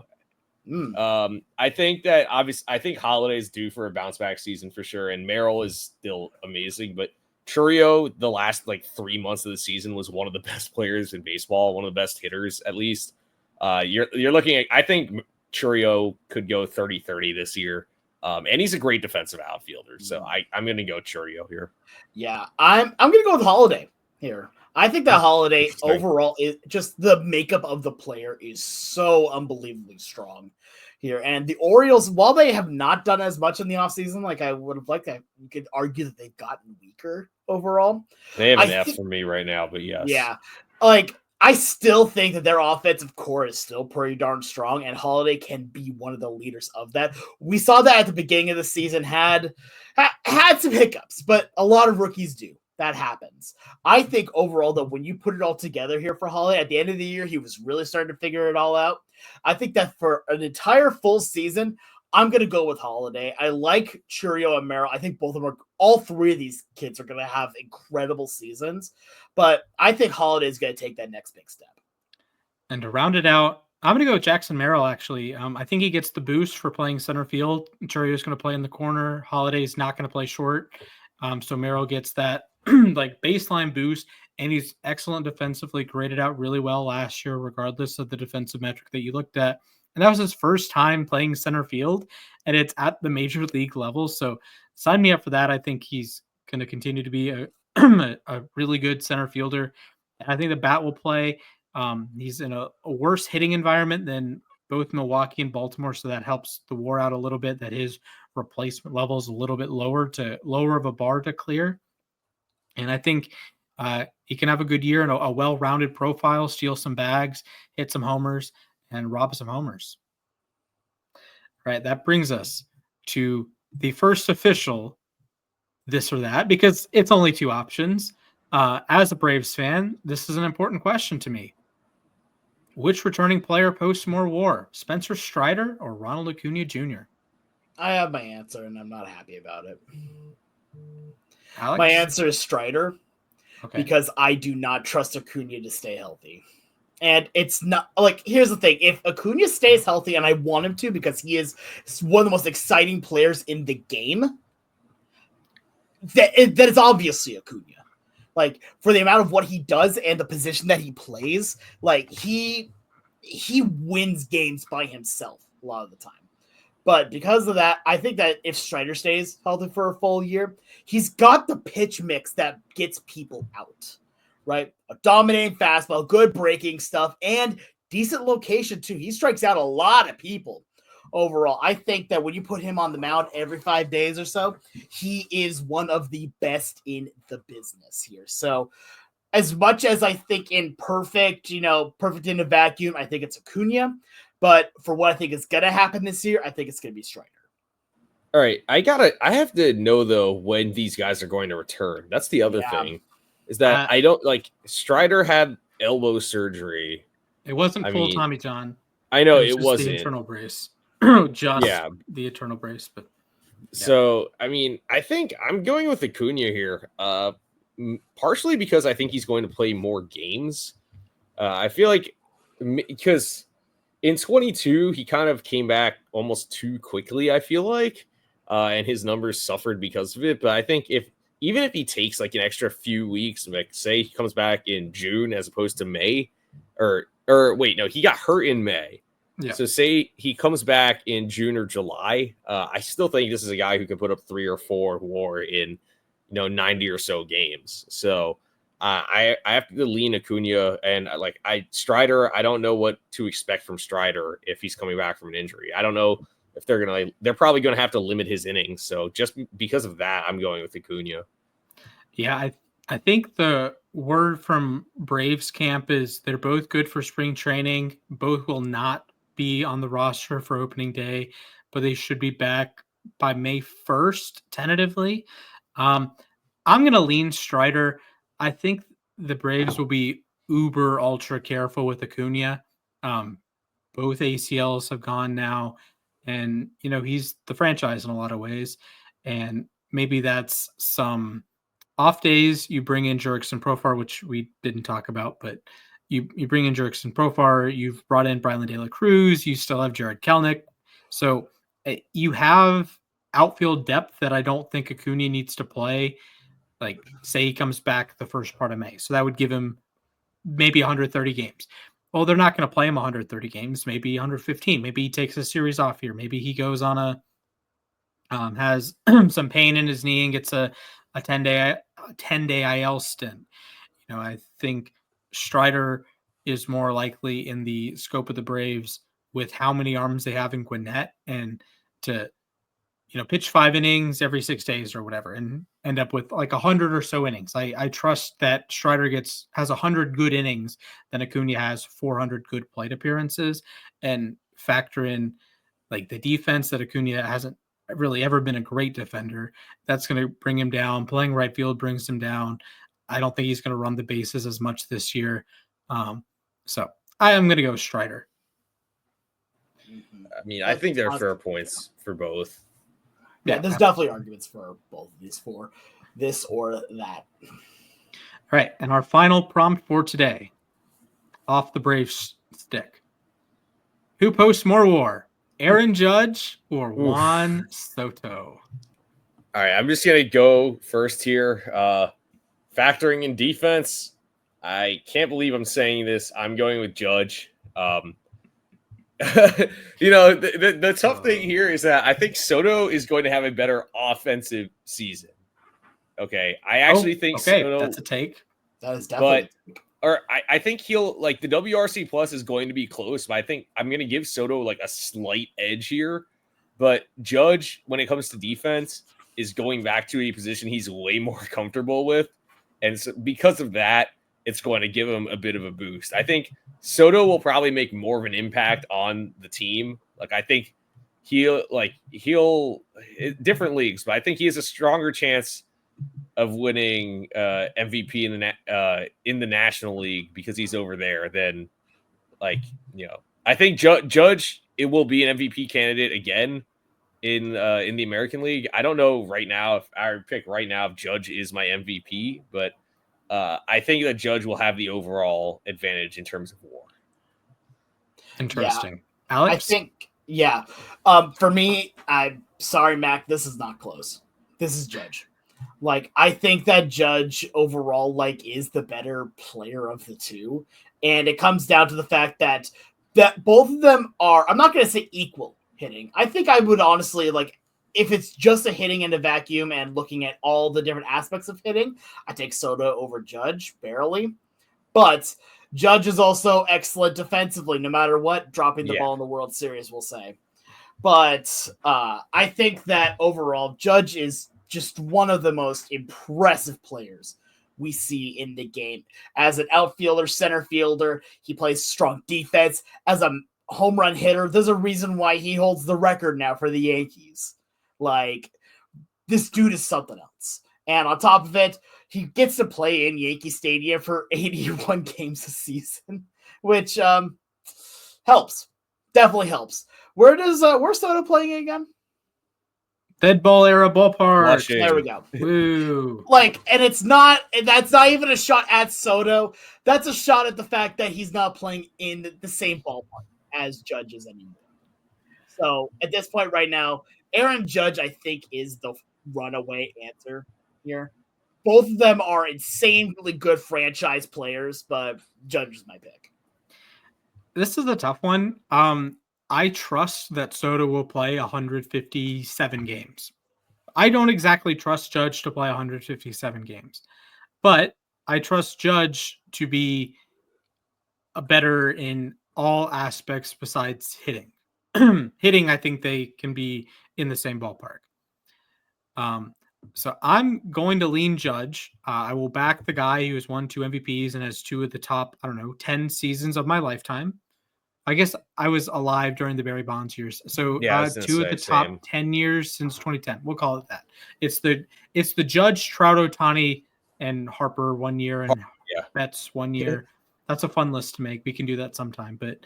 I think that I think Holiday's due for a bounce back season for sure, and Merrill is still amazing, but Churrio, the last 3 months of the season, was one of the best players in baseball, one of the best hitters at least. You're looking at, I think Churrio could go 30-30 this year. And he's a great defensive outfielder. So I'm going to go Churrio here. Yeah, I'm going to go with Holiday here. I think that Holiday overall is just the makeup of the player is so unbelievably strong here. And the Orioles, while they have not done as much in the offseason, like I would have liked, you could argue that they've gotten weaker overall. They have an F for me right now, but yes. Yeah. I still think that their offensive core is still pretty darn strong, and Holiday can be one of the leaders of that. We saw that at the beginning of the season, had some hiccups, but a lot of rookies do. That happens. I think overall, though, when you put it all together here for Holiday, at the end of the year, he was really starting to figure it all out. I think that for an entire full season, I'm going to go with Holiday. I like Churrio and Merrill. I think all 3 of these kids are going to have incredible seasons, but I think Holiday is going to take that next big step. And to round it out, I'm going to go with Jackson Merrill, actually. I think he gets the boost for playing center field. Churrio is going to play in the corner. Holiday is not going to play short. So Merrill gets that baseline boost, and he's excellent defensively, graded out really well last year, regardless of the defensive metric that you looked at. And that was his first time playing center field, and it's at the major league level. So sign me up for that. I think he's going to continue to be a really good center fielder. I think the bat will play. He's in a worse hitting environment than both Milwaukee and Baltimore, so that helps the WAR out a little bit, that his replacement level is a little bit lower of a bar to clear. And I think he can have a good year and a well-rounded profile, steal some bags, hit some homers, and rob some homers. All right, that brings us to the first official this or that, because it's only 2 options. As a Braves fan, this is an important question to me. Which returning player posts more WAR, Spencer Strider or Ronald Acuna Jr.? I have my answer, and I'm not happy about it. Alex? My answer is Strider, Okay. because I do not trust Acuna to stay healthy. And it's not like, here's the thing. If Acuna stays healthy, and I want him to because he is one of the most exciting players in the game, that is obviously Acuna. Like, for the amount of what he does and the position that he plays, like, he wins games by himself a lot of the time. But because of that, I think that if Strider stays healthy for a full year, he's got the pitch mix that gets people out, right? A dominating fastball, good breaking stuff, and decent location too. He strikes out a lot of people overall. I think that when you put him on the mound every 5 days or so, he is one of the best in the business here. So as much as I think in perfect in a vacuum, I think it's Acuna. But for what I think is going to happen this year, I think it's going to be Strider. All right. I have to know, though, when these guys are going to return. That's the other thing, is that I don't like Strider had elbow surgery. It wasn't full Tommy John. I know it wasn't. The internal brace. The internal brace. But So, I mean, I think I'm going with Acuna here, partially because I think he's going to play more games. I feel like because in 22, he kind of came back almost too quickly, I feel like, and his numbers suffered because of it. But I think even if he takes like an extra few weeks, like say he comes back in June as opposed to May, or wait, no, he got hurt in May. Yeah. So say he comes back in June or July, I still think this is a guy who can put up 3 or 4 WAR in 90 or so games. So I have to lean Acuna, and Strider. I don't know what to expect from Strider if he's coming back from an injury. I don't know if they're probably going to have to limit his innings. So just because of that, I'm going with Acuna. Yeah, I think the word from Braves camp is they're both good for spring training. Both will not be on the roster for opening day, but they should be back by May 1st, tentatively. I'm going to lean Strider. I think the Braves will be uber ultra careful with Acuna. Both ACLs have gone now, and he's the franchise in a lot of ways, and maybe that's some off days. You bring in Jurickson Profar, which we didn't talk about, but you bring in Jurickson Profar. You've brought in Brylan De La Cruz. You still have Jared Kelenic, so you have outfield depth that I don't think Acuna needs to play. Like, say he comes back the first part of May. So that would give him maybe 130 games. Well, they're not going to play him 130 games, maybe 115. Maybe he takes a series off here. Maybe he goes on has some pain in his knee and gets a 10-day IL stint. I think Strider is more likely in the scope of the Braves with how many arms they have in Gwinnett, and to pitch 5 innings every 6 days or whatever and end up with like 100 or so innings. I trust that Strider has 100 good innings, then Acuna has 400 good plate appearances, and factor in like the defense that Acuna hasn't really ever been a great defender. That's going to bring him down. Playing right field brings him down. I don't think he's going to run the bases as much this year. So I am going to go Strider. I mean, I think there are fair points for both. Yeah, there's definitely arguments for both of these, for this or that. All right, and our final prompt for today, off the Braves stick. Who posts more WAR, Aaron Judge or Juan Soto? All right, I'm just going to go first here. Factoring in defense, I can't believe I'm saying this. I'm going with Judge. The tough thing here is that I think Soto is going to have a better offensive season. Okay, I actually think Soto. That's a take. That is definitely. I think he'll the WRC plus is going to be close, but I think I'm going to give Soto like a slight edge here. But Judge, when it comes to defense, is going back to a position he's way more comfortable with, and so because of that, it's going to give him a bit of a boost. I think Soto will probably make more of an impact on the team. Like, I think he'll different leagues, but I think he has a stronger chance of winning MVP in the National League because he's over there than like, I think Judge it will be an MVP candidate again in the American League. I don't know right now if I pick right now if Judge is my MVP, but I think that Judge will have the overall advantage in terms of WAR. Interesting. Yeah, Alex? I think, yeah. For me, I'm sorry, Mac, this is not close. This is Judge. Like, I think that Judge overall, like, is the better player of the two. And it comes down to the fact that both of them are, I'm not going to say equal hitting. I think I would honestly, like, if it's just a hitting in a vacuum and looking at all the different aspects of hitting, I take Soto over Judge, barely. But Judge is also excellent defensively, no matter what, dropping the ball in the World Series, we'll say. But I think that overall, Judge is just one of the most impressive players we see in the game. As an outfielder, center fielder, he plays strong defense. As a home run hitter, there's a reason why he holds the record now for the Yankees. Like, this dude is something else. And on top of it, he gets to play in Yankee Stadium for 81 games a season, which helps. Definitely helps. Where's Soto playing again? Dead ball era ballpark. Flushing. There we go. Woo. Like, and that's not even a shot at Soto. That's a shot at the fact that he's not playing in the same ballpark as Judge is anymore. So at this point right now, Aaron Judge, I think, is the runaway answer here. Both of them are insanely good franchise players, but Judge is my pick. This is a tough one. I trust that Soto will play 157 games. I don't exactly trust Judge to play 157 games, but I trust Judge to be better in all aspects besides hitting. Hitting, I think they can be in the same ballpark. So I'm going to lean Judge. I will back the guy who has won 2 MVPs and has 2 of the top, 10 seasons of my lifetime. I guess I was alive during the Barry Bonds years. So 2 of the top 10 years since 2010. We'll call it that. It's the Judge, Trout, Ohtani, and Harper 1 year and Betts 1 year. That's a fun list to make. We can do that sometime. But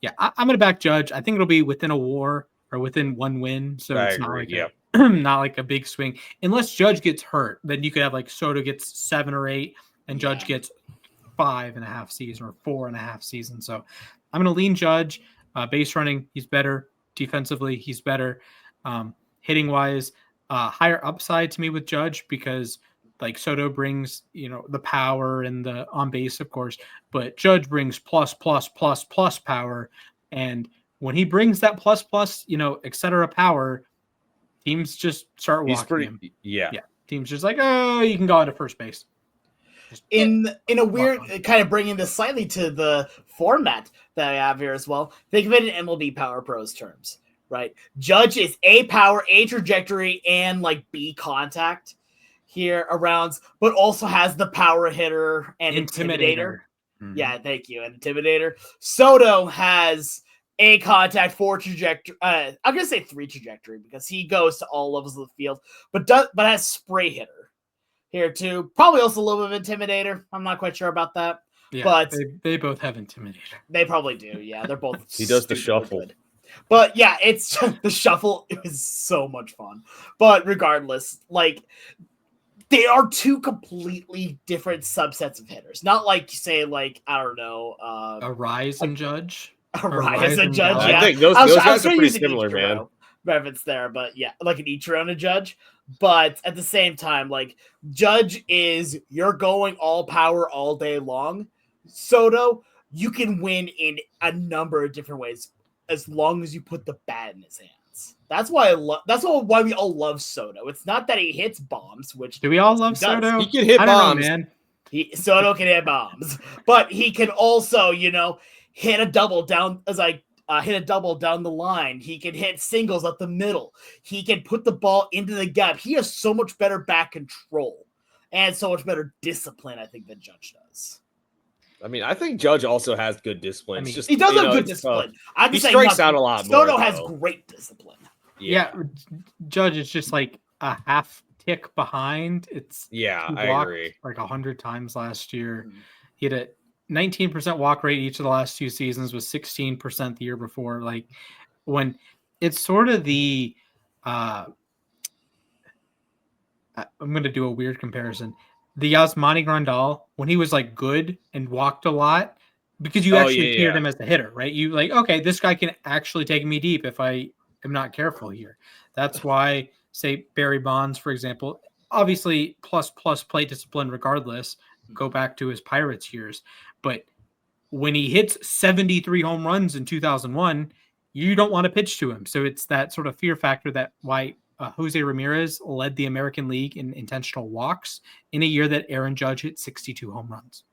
yeah, I'm going to back Judge. I think it'll be within a WAR or within 1 win. So it's not like a big swing. Unless Judge gets hurt, then you could have like Soto gets 7 or 8 and Judge gets 5.5 season or 4.5 season. So I'm going to lean Judge. Base running, he's better. Defensively, he's better. Hitting wise, higher upside to me with Judge because like Soto brings, the power and the on base, of course, but Judge brings plus power. And when he brings that plus, et cetera power, teams just start walking him. Yeah. Teams just like, oh, you can go into first base. In a weird kind of bringing this slightly to the format that I have here as well. Think of it in MLB Power Pros terms, right? Judge is A power, A trajectory, and like B contact here around, but also has the power hitter and intimidator. Mm-hmm. Yeah, thank you. And intimidator. Soto has A contact, 4 trajectory. I'm gonna say 3 trajectory because he goes to all levels of the field, but has spray hitter here too. Probably also a little bit of intimidator. I'm not quite sure about that. Yeah, but they both have intimidator. They probably do. Yeah, they're both. He does the shuffle. Good. But yeah, it's the shuffle is so much fun. But regardless, like they are 2 completely different subsets of hitters. Not like say like I don't know, a Rise and Judge. A Rise and Judge. Yeah, I think those guys are pretty similar, man. Reference there, but yeah, like an Ichiro and a Judge. But at the same time, like Judge is you're going all power all day long. Soto, you can win in a number of different ways as long as you put the bat in his hands. That's why why we all love Soto. It's not that he hits bombs, which do we all love Soto? He can hit bombs, man. Soto can hit bombs, but he can also, hit a double down hit a double down the line. He can hit singles up the middle. He can put the ball into the gap. He has so much better back control and so much better discipline, I think, than Judge does. I mean, I think Judge also has good discipline. He does have good discipline. He strikes out a lot more. Soto has great discipline. Yeah, Judge is just like a half tick behind. I agree. Like 100 times last year. He had 19% walk rate each of the last 2 seasons, was 16% the year before. Like, when it's sort of the I'm going to do a weird comparison. The Yasmani Grandal, when he was like good and walked a lot, because you actually cleared him as a hitter, right? You like, okay, this guy can actually take me deep if I am not careful here. That's why, say, Barry Bonds, for example, obviously plus plate discipline regardless, go back to his Pirates years. But when he hits 73 home runs in 2001, you don't want to pitch to him. So it's that sort of fear factor that why Jose Ramirez led the American League in intentional walks in a year that Aaron Judge hit 62 home runs.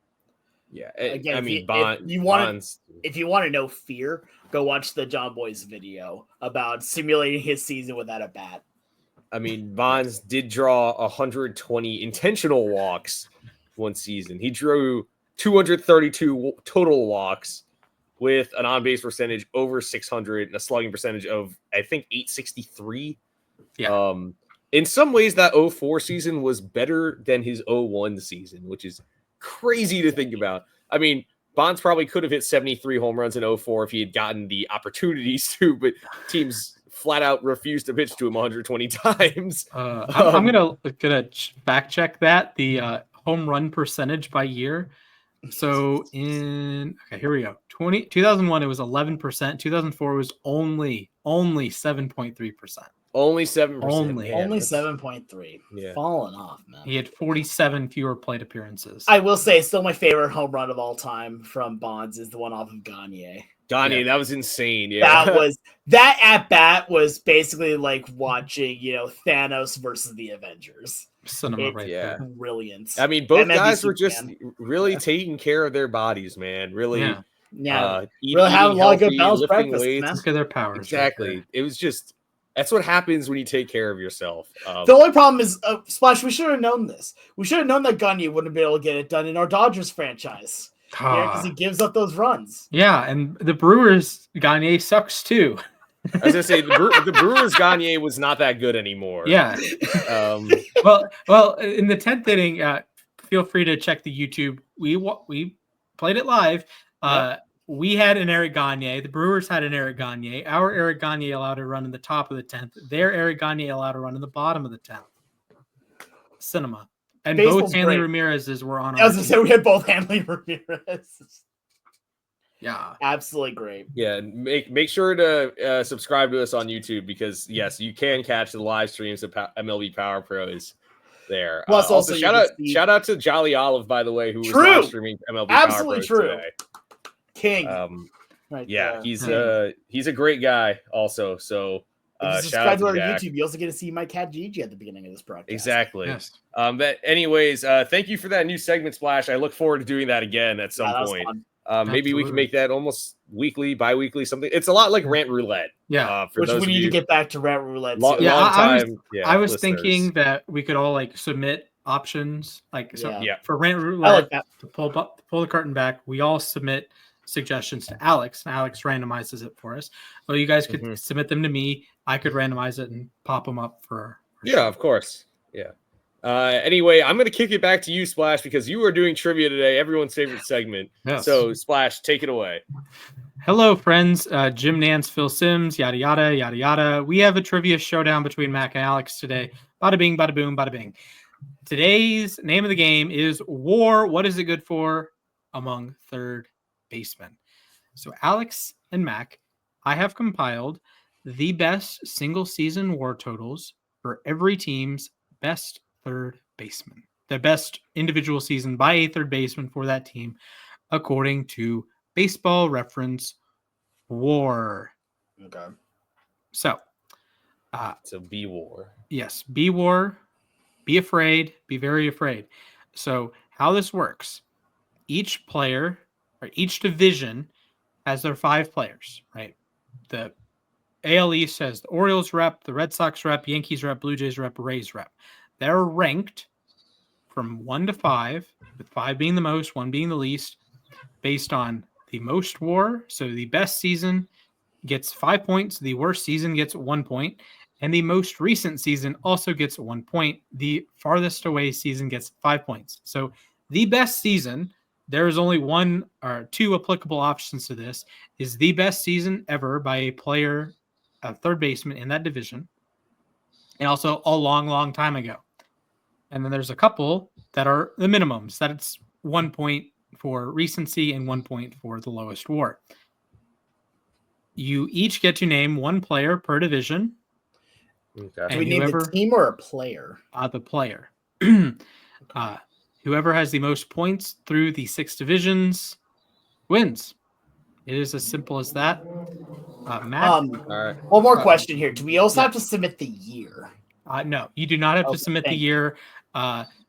Yeah, Again, Bonds. If you want to know fear, go watch the John Boy's video about simulating his season without a bat. I mean, Bonds did draw 120 intentional walks one season. He drew 232 total walks with an on-base percentage over 600 and a slugging percentage of, I think, 863. Yeah. In some ways, that 04 season was better than his 01 season, which is crazy to think about. I mean, Bonds probably could have hit 73 home runs in 04 if he had gotten the opportunities to, but teams flat out refused to pitch to him 120 times. I'm gonna fact check that, the home run percentage by year. So here we go. 2001 it was 11%. 2004 was only 7.3%. Only 7%. Only 7.3. Yeah. Falling off, man. He had 47 fewer plate appearances. I will say, still my favorite home run of all time from Bonds is the one off of Gagne. That was insane. Yeah, that at bat was basically like watching, Thanos versus the Avengers. Cinema right there. Brilliant. I mean, both guys were just really taking care of their bodies, man. Really, really having a lot of good balanced breakfast, man. Look at their powers. Exactly. Right, it was just. That's what happens when you take care of yourself. The only problem is, Splash, we should have known this. We should have known that Gagne wouldn't be able to get it done in our Dodgers franchise. Because he gives up those runs. Yeah, and the Brewers, Gagne sucks too. I was going to say, the Brewers Gagne was not that good anymore. Yeah. Well, in the 10th inning, feel free to check the YouTube. We played it live. We had an Eric Gagne. The Brewers had an Eric Gagne. Our Eric Gagne allowed a run in the top of the 10th. Their Eric Gagne allowed a run in the bottom of the 10th. Cinema. And Baseball's both Hanley great. Ramirez's were on. I was going to say we had both Hanley Ramirez. Yeah. Absolutely great. Yeah. Make sure to subscribe to us on YouTube because, yes, you can catch the live streams of MLB Power Pros there. Plus, also shout out to Jolly Olive, by the way, who was live streaming MLB Power Pros today. King. There. He's a great guy also. So if you subscribe to our YouTube, you also get to see my cat Gigi at the beginning of this broadcast. Exactly. Yes. But anyways, thank you for that new segment, Splash. I look forward to doing that again at some point. Maybe we can make that almost weekly, bi-weekly, something. It's a lot like Rant Roulette. Yeah. Which we need to get back to Rant Roulette. I was thinking that we could all submit options for Rant Roulette to pull the curtain back. We all submit suggestions to Alex, and Alex randomizes it for us. Well, you guys could submit them to me. I could randomize it and pop them up for Yeah, of course. Yeah. Anyway, I'm going to kick it back to you, Splash, because you are doing trivia today, everyone's favorite segment. Yes. So, Splash, take it away. Hello, friends. Jim Nance, Phil Sims, yada, yada, yada, yada. We have a trivia showdown between Mac and Alex today. Bada bing, bada boom, bada bing. Today's name of the game is WAR. What is it good for among third basemen? So, Alex and Mac, I have compiled the best single season WAR totals for every team's best third baseman, the best individual season by a third baseman for that team, according to Baseball Reference WAR. Okay. So be WAR. Yes, be WAR, be afraid, be very afraid. So how this works, each player or each division has their 5 players, right? The AL East has the Orioles rep, the Red Sox rep, Yankees rep, Blue Jays rep, Rays rep. They're ranked from 1 to 5, with 5 being the most, 1 being the least, based on the most WAR. So the best season gets 5 points, the worst season gets 1 point, and the most recent season also gets 1 point. The farthest away season gets 5 points. So the best season there is only one or two applicable options to this. Is the best season ever by a player, a third baseman in that division, and also a long, long time ago. And then there's a couple that are the minimums. That it's 1 point for recency and 1 point for the lowest WAR. You each get to name one player per division. Okay. Do we name the team or a player? The player. Whoever has the most points through the 6 divisions wins. It is as simple as that. Matt? All right. One more question here. Do we also have to submit the year? No, you do not have to submit the year.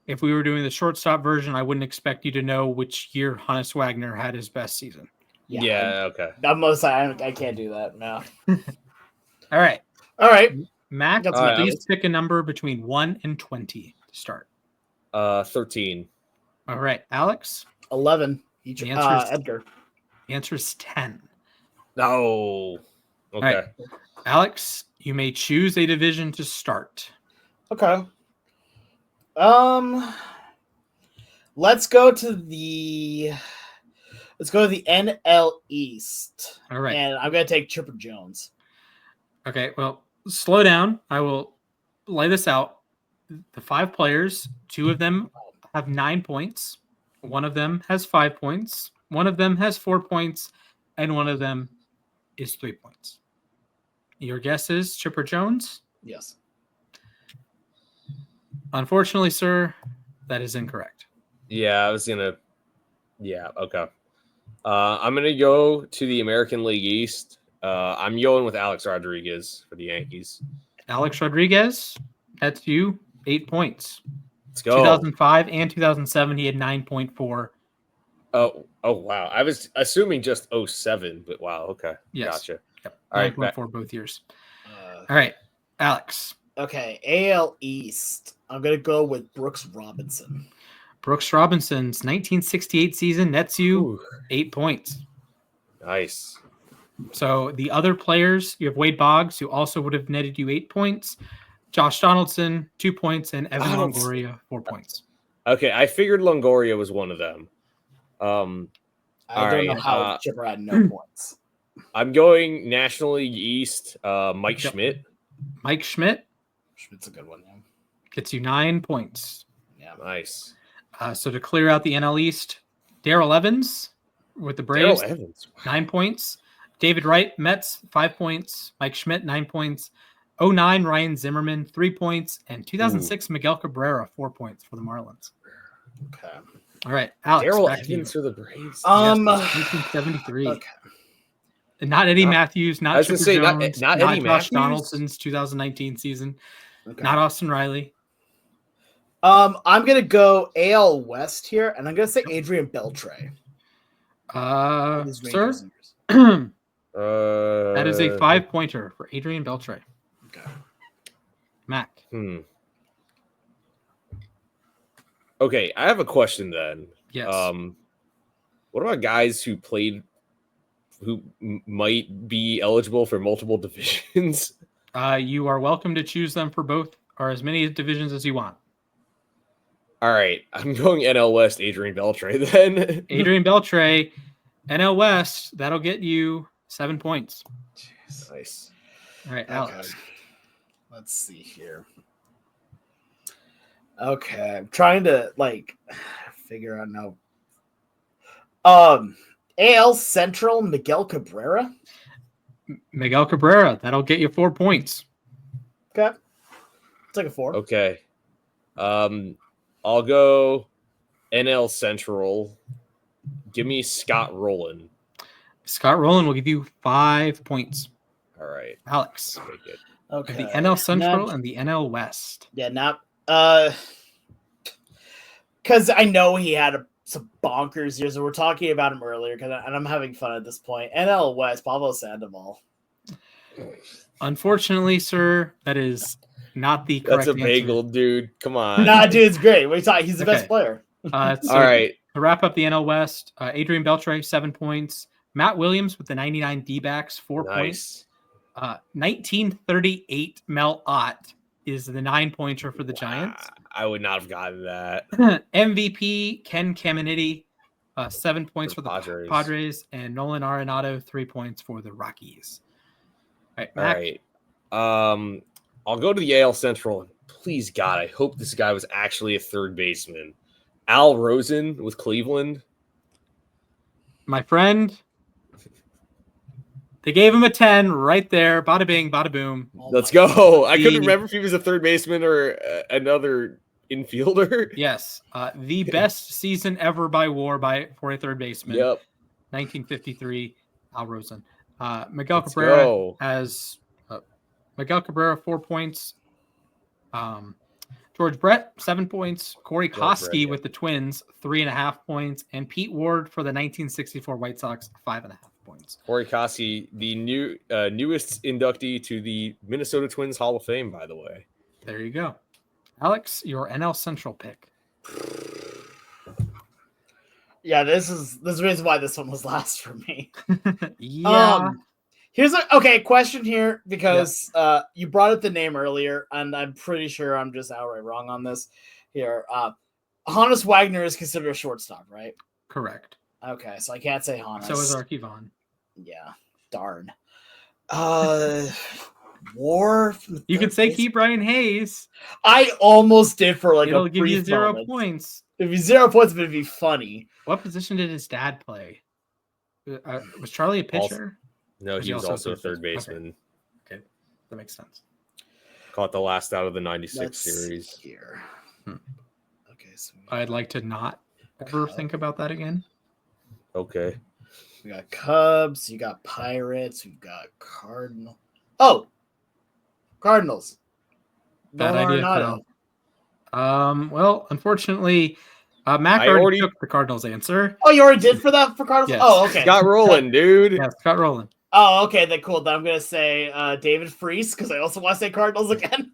If we were doing the shortstop version, I wouldn't expect you to know which year Hannes Wagner had his best season. Yeah, okay. I can't do that. No. All right. Mac, please pick a number between 1 and 20 to start. 13. All right. Alex? 11. Edgar. The answer is 10. No. Okay. Right. Alex, you may choose a division to start. Okay. Let's go to the NL East. All right. And I'm gonna take Chipper Jones. Okay, well, slow down. I will lay this out. The 5 players, 2 of them have 9 points. One of them has 5 points. One of them has 4 points, and one of them is 3 points. Your guess is Chipper Jones? Yes. Unfortunately, sir, that is incorrect. Yeah, okay. I'm going to go to the American League East. I'm going with Alex Rodriguez for the Yankees. Alex Rodriguez, that's you, 8 points. Let's go. 2005 and 2007, he had 9.4. Oh, wow. I was assuming just 07, but wow, okay. Yes. Gotcha. Yep. All right, 9.4 both years. All right, Alex. Okay, AL East. I'm going to go with Brooks Robinson. Brooks Robinson's 1968 season nets you 8 points. Nice. So the other players, you have Wade Boggs, who also would have netted you 8 points. Josh Donaldson, 2 points, and Evan Longoria, 4 points. Okay, I figured Longoria was one of them. I don't know how Chipper had no points. I'm going National League East. Mike Schmidt. Mike Schmidt. Schmidt's a good one. Yeah. Gets you 9 points. Yeah, nice. So to clear out the NL East, Darrell Evans with the Braves, 9 points. David Wright, Mets, 5 points. Mike Schmidt, 9 points. 2009, Ryan Zimmerman, 3 points. And 2006, Miguel Cabrera, 4 points for the Marlins. Okay. All right, Alex. Darrell Evans for the Braves. 1973. Okay. And not Eddie Matthews, not Chipper Jones, not not Eddie Josh Matthews? Donaldson's 2019 season, Okay. not Austin Riley. I'm gonna go AL West here, and I'm gonna say Adrian Beltre. Sir, that is a 5-pointer for Adrian Beltre. Okay. Mac. Okay, I have a question then. Yes. What about guys who might be eligible for multiple divisions? You are welcome to choose them for both or as many divisions as you want. All right, I'm going NL West, Adrian Beltre then. Adrian Beltre, NL West, that'll get you 7 points. Jeez. Nice. All right, Alex. Okay. Let's see here. Okay, I'm trying to figure out now. AL Central, Miguel Cabrera. Miguel Cabrera, that'll get you 4 points. Okay, it's like a 4. Okay, I'll go NL Central. Give me Scott Rowland. Scott Rowland will give you 5 points. All right, Alex. Okay, good. Okay, the NL Central and the NL West. Yeah, because I know he had some bonkers years, and we're talking about him earlier, and I'm having fun at this point. NL West, Pablo Sandoval. Unfortunately, sir, that is not the correct answer. That's a bagel, dude. Come on. Nah, dude, it's great. What are you talking? He's the best player. All right. To wrap up the NL West, Adrian Beltre, 7 points. Matt Williams with the 99 D-backs, 4 points. 1938 Mel Ott is the 9-pointer for the Giants. I would not have gotten that. MVP Ken Caminiti, 7 points for the Padres. Padres, and Nolan Arenado 3 points for the Rockies. All right, All Mac. right. I'll go to the AL Central. Please, God, I hope this guy was actually a third baseman. Al Rosen with Cleveland. My friend, they gave him a 10 right there. Bada bing, bada boom. Let's go. I couldn't remember if he was a third baseman or another infielder. Yes, the best season ever by WAR for a third baseman. Yep. 1953, Al Rosen. Miguel Let's Cabrera go. has Miguel Cabrera 4 points. George Brett 7 points. Corey Koski with the Twins 3.5 points, and Pete Ward for the 1964 White Sox 5.5 points. Corey Koski, the newest inductee to the Minnesota Twins Hall of Fame, by the way. There you go, Alex. Your NL Central pick. Yeah, this is the reason why this one was last for me. Yeah. Here's a question here because you brought up the name earlier, and I'm pretty sure I'm just outright wrong on this. Here, Hannes Wagner is considered a shortstop, right? Correct. Okay, so I can't say Hannes. So is Archie Vaughn. Yeah, darn. War. You could say keep Brian Hayes. I almost did for like It'll a give you brief 0 moment. points. It'd be 0 points, but it'd be funny. What position did his dad play? Was Charlie a pitcher? No, he was also a third baseman. Okay, that makes sense. Caught the last out of the 96 series. Here. Okay, so I'd like to not ever think about that again. Okay. we got Cubs, you got Pirates, we've got Cardinal. Oh, Cardinals. Bad Nolan idea, Arenado. Phil. Well, unfortunately, Mac already took the Cardinals answer. Oh, you already did for Cardinals? Yes. Oh, okay. Got rolling, dude. Yeah, Scott Rowland. Oh, okay, then cool. Then I'm gonna say David Freese because I also want to say Cardinals again.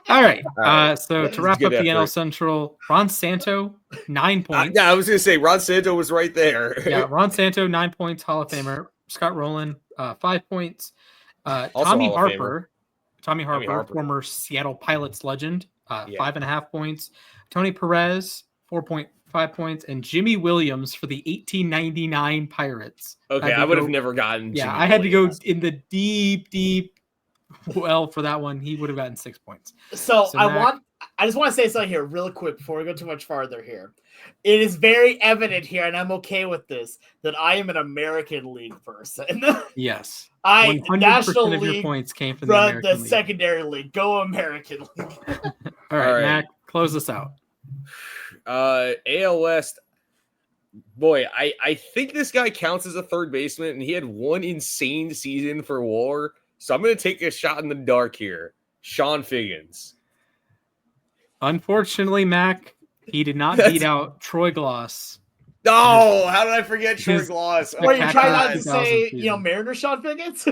All right. All right. So to wrap up Good the NL effort. Central, Ron Santo 9 points. Yeah, I was gonna say Ron Santo was right there. Yeah, Ron Santo 9 points, Hall of Famer. Scott Rowland 5 points. Also Tommy Hall of Harper, former Seattle Pilots legend, 5.5 points. Tony Perez 4.5 points, and Jimmy Williams for the 1899 Pirates. Okay, I would have never gotten. Yeah, Jimmy I had Williams. to go in the deep well for that one. He would have gotten 6 points. So I just want to say something here really quick before we go too much farther here. It is very evident here, and I'm okay with this, that I am an American League person. Yes. I 100% National of your League points came from the run American the League. secondary league. Go American League. All right, Mac, close this out. AL West. Boy, I think this guy counts as a third baseman, and he had one insane season for WAR. So I'm going to take a shot in the dark here. Sean Figgins. Unfortunately, Mac, he did not beat out Troy Gloss. No, how did I forget Troy Gloss? Were you trying not to 2000 say, season. Mariner Sean Figgins?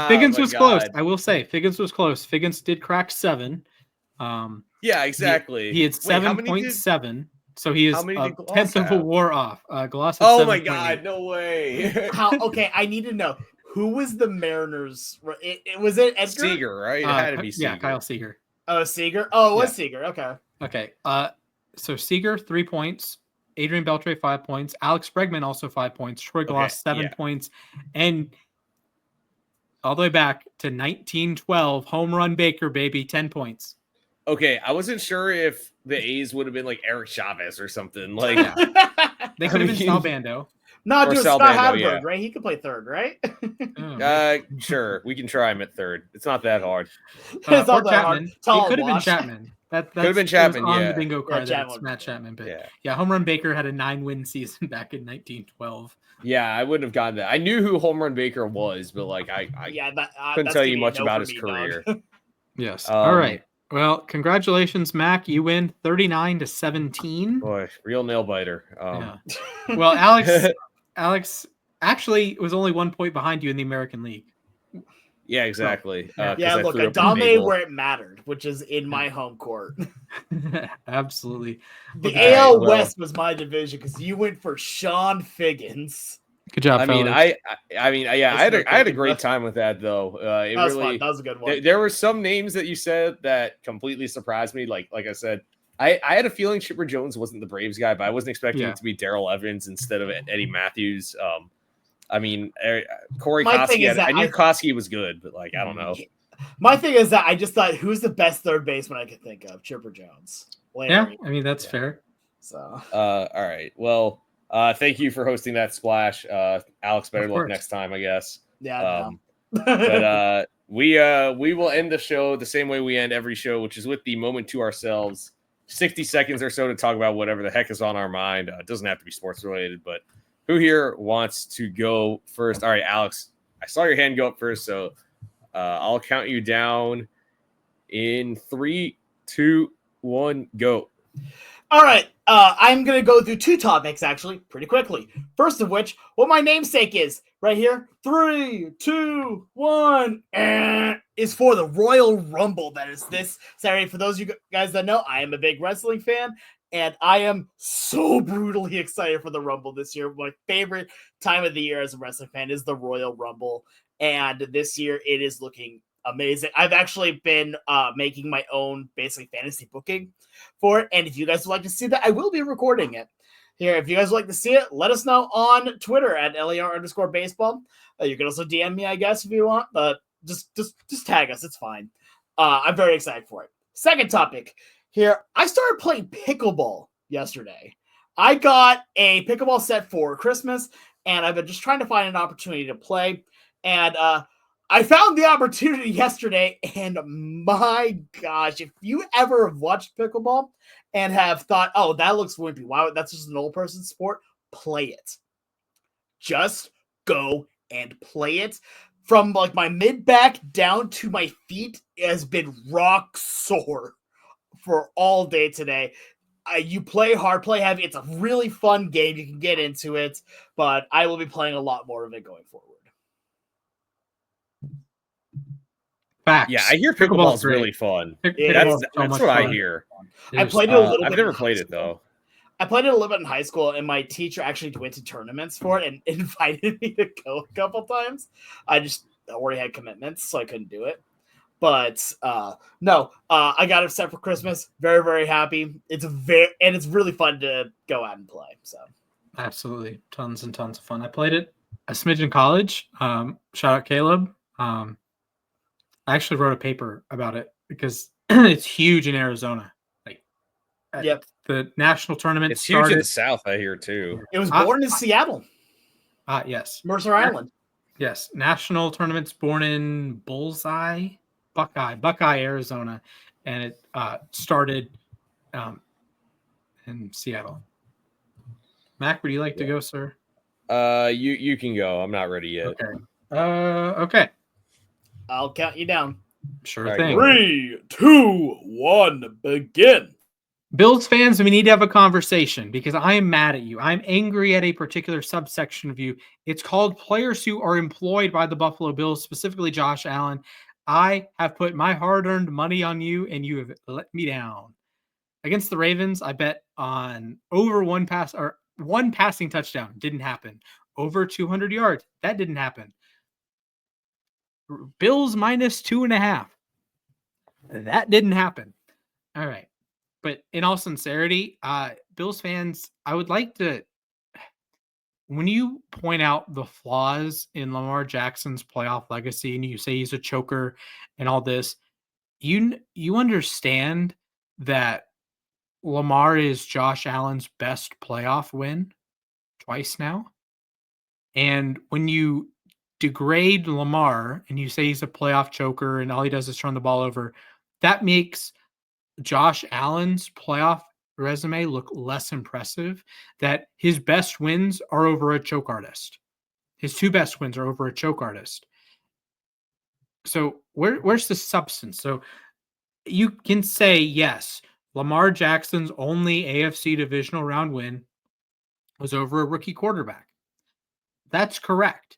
Figgins was God. close. I will say Figgins was close. Figgins did crack 7. Yeah, exactly. He had 7.7. So he is how many a did Gloss tenth of a have? WAR off. Gloss had Oh my 7.8. God, no way. Okay, I need to know. Who was the Mariners? Was it Edgar? Seager, right? It had to be Seager. Yeah, Kyle Seager. Oh, Seager? Oh, it was Seager. Okay. Okay. So Seager 3 points, Adrian Beltre 5 points, Alex Bregman also 5 points, Troy Gloss 7 points, and all the way back to 1912, home run Baker, baby, 10 points. Okay, I wasn't sure if the A's would have been like Eric Chavez or something. Like They could have been Sal Bando. No, dude, Sal Scott Bando, Hadberg, yeah. right? He could play third, right? Sure, we can try him at third. It's not that hard. It's Or not that hard. Chapman. It's all It could have been wash. Chapman. Could have been Chapman, on yeah. the bingo card. Yeah, that it's Chapman. Matt Chapman, but Yeah. yeah, Home Run Baker had a 9-win season back in 1912. Yeah, I wouldn't have gotten that. I knew who Home Run Baker was, but like I couldn't that's tell you gonna be a much no about for his me, career. dog. Yes. All right. Well, congratulations, Mac. You win 39-17. Boy, real nail biter. Yeah. Well, Alex actually was only 1 point behind you in the American League. Yeah, exactly. Yeah, look, I dominated where it mattered, which is in my home court. Absolutely. The Okay, AL West was my division because you went for Sean Figgins. Good job, I mean, fellas. I had a great time with that though. It That was really fun. That was a good one. there were some names that you said that completely surprised me. Like I said, I had a feeling Chipper Jones wasn't the Braves guy, but I wasn't expecting Yeah. it to be Darrell Evans instead of Eddie Matthews. I mean, Corey My thing Koski, is that I knew Koski was good, but like, I don't know. My thing is that I just thought, who's the best third baseman I could think of? Chipper Jones. Yeah, I mean, that's fair. So, all right. Well, thank you for hosting that splash. Alex, better luck next time, I guess. yeah. But we will end the show the same way we end every show, which is with the moment to ourselves. 60 seconds or so to talk about whatever the heck is on our mind. It doesn't have to be sports related, but who here wants to go first? All right, Alex, I saw your hand go up first, so I'll count you down in 3, 2, 1, go. All right, I'm going to go through 2 topics, actually, pretty quickly. First of which, what my namesake is, right here, 3, 2, 1, is for the Royal Rumble that is this Saturday. For those of you guys that know, I am a big wrestling fan, and I am so brutally excited for the Rumble this year. My favorite time of the year as a wrestling fan is the Royal Rumble, and this year it is looking amazing. I've actually been making my own basically fantasy booking for it, and if you guys would like to see that, I will be recording it here. If you guys would like to see it, let us know on Twitter at LAR_baseball. You can also DM me, I guess, if you want, but just tag us. It's fine. I'm very excited for it. Second topic here. I started playing pickleball yesterday. I got a pickleball set for Christmas, and I've been just trying to find an opportunity to play, and I found the opportunity yesterday, and my gosh, if you ever have watched pickleball and have thought, oh, that looks wimpy, wow, that's just an old person's sport, play it. Just go and play it. From like my mid-back down to my feet, it has been rock sore for all day today. You play hard, play heavy. It's a really fun game. You can get into it, but I will be playing a lot more of it going forward. Facts. Yeah, I hear pickleball's really fun. That's what I hear. I played it a little bit. I've never played it though. I played it a little bit in high school, and my teacher actually went to tournaments for it and invited me to go a couple times. I just already had commitments, so I couldn't do it. But no, I got it set for Christmas. Very, very happy. It's really fun to go out and play. So absolutely, tons and tons of fun. I played it a smidge in college. Shout out Caleb. I actually wrote a paper about it because it's huge in Arizona. Like, yep, the national tournament. It's huge in the South, I hear too. It was born in Seattle. Yes, Mercer Island. Yes, national tournament's born in Buckeye, Arizona, and it started in Seattle. Mac, would you like to go, sir? You can go. I'm not ready yet. Okay. I'll count you down. Sure thing. 3, 2, 1, begin. Bills fans, we need to have a conversation because I am mad at you. I'm angry at a particular subsection of you. It's called players who are employed by the Buffalo Bills, specifically Josh Allen. I have put my hard-earned money on you, and you have let me down. Against the Ravens, I bet on over one passing touchdown. Didn't happen. Over 200 yards. That didn't happen. Bills minus 2.5. That didn't happen. All right. But in all sincerity, Bills fans, I would like to, when you point out the flaws in Lamar Jackson's playoff legacy and you say he's a choker and all this, you understand that Lamar is Josh Allen's best playoff win twice now. And when you degrade Lamar and you say he's a playoff choker and all he does is turn the ball over, that makes Josh Allen's playoff resume look less impressive, that his best wins are over a choke artist. His 2 best wins are over a choke artist. So where's the substance? So you can say, yes, Lamar Jackson's only AFC divisional round win was over a rookie quarterback. That's correct.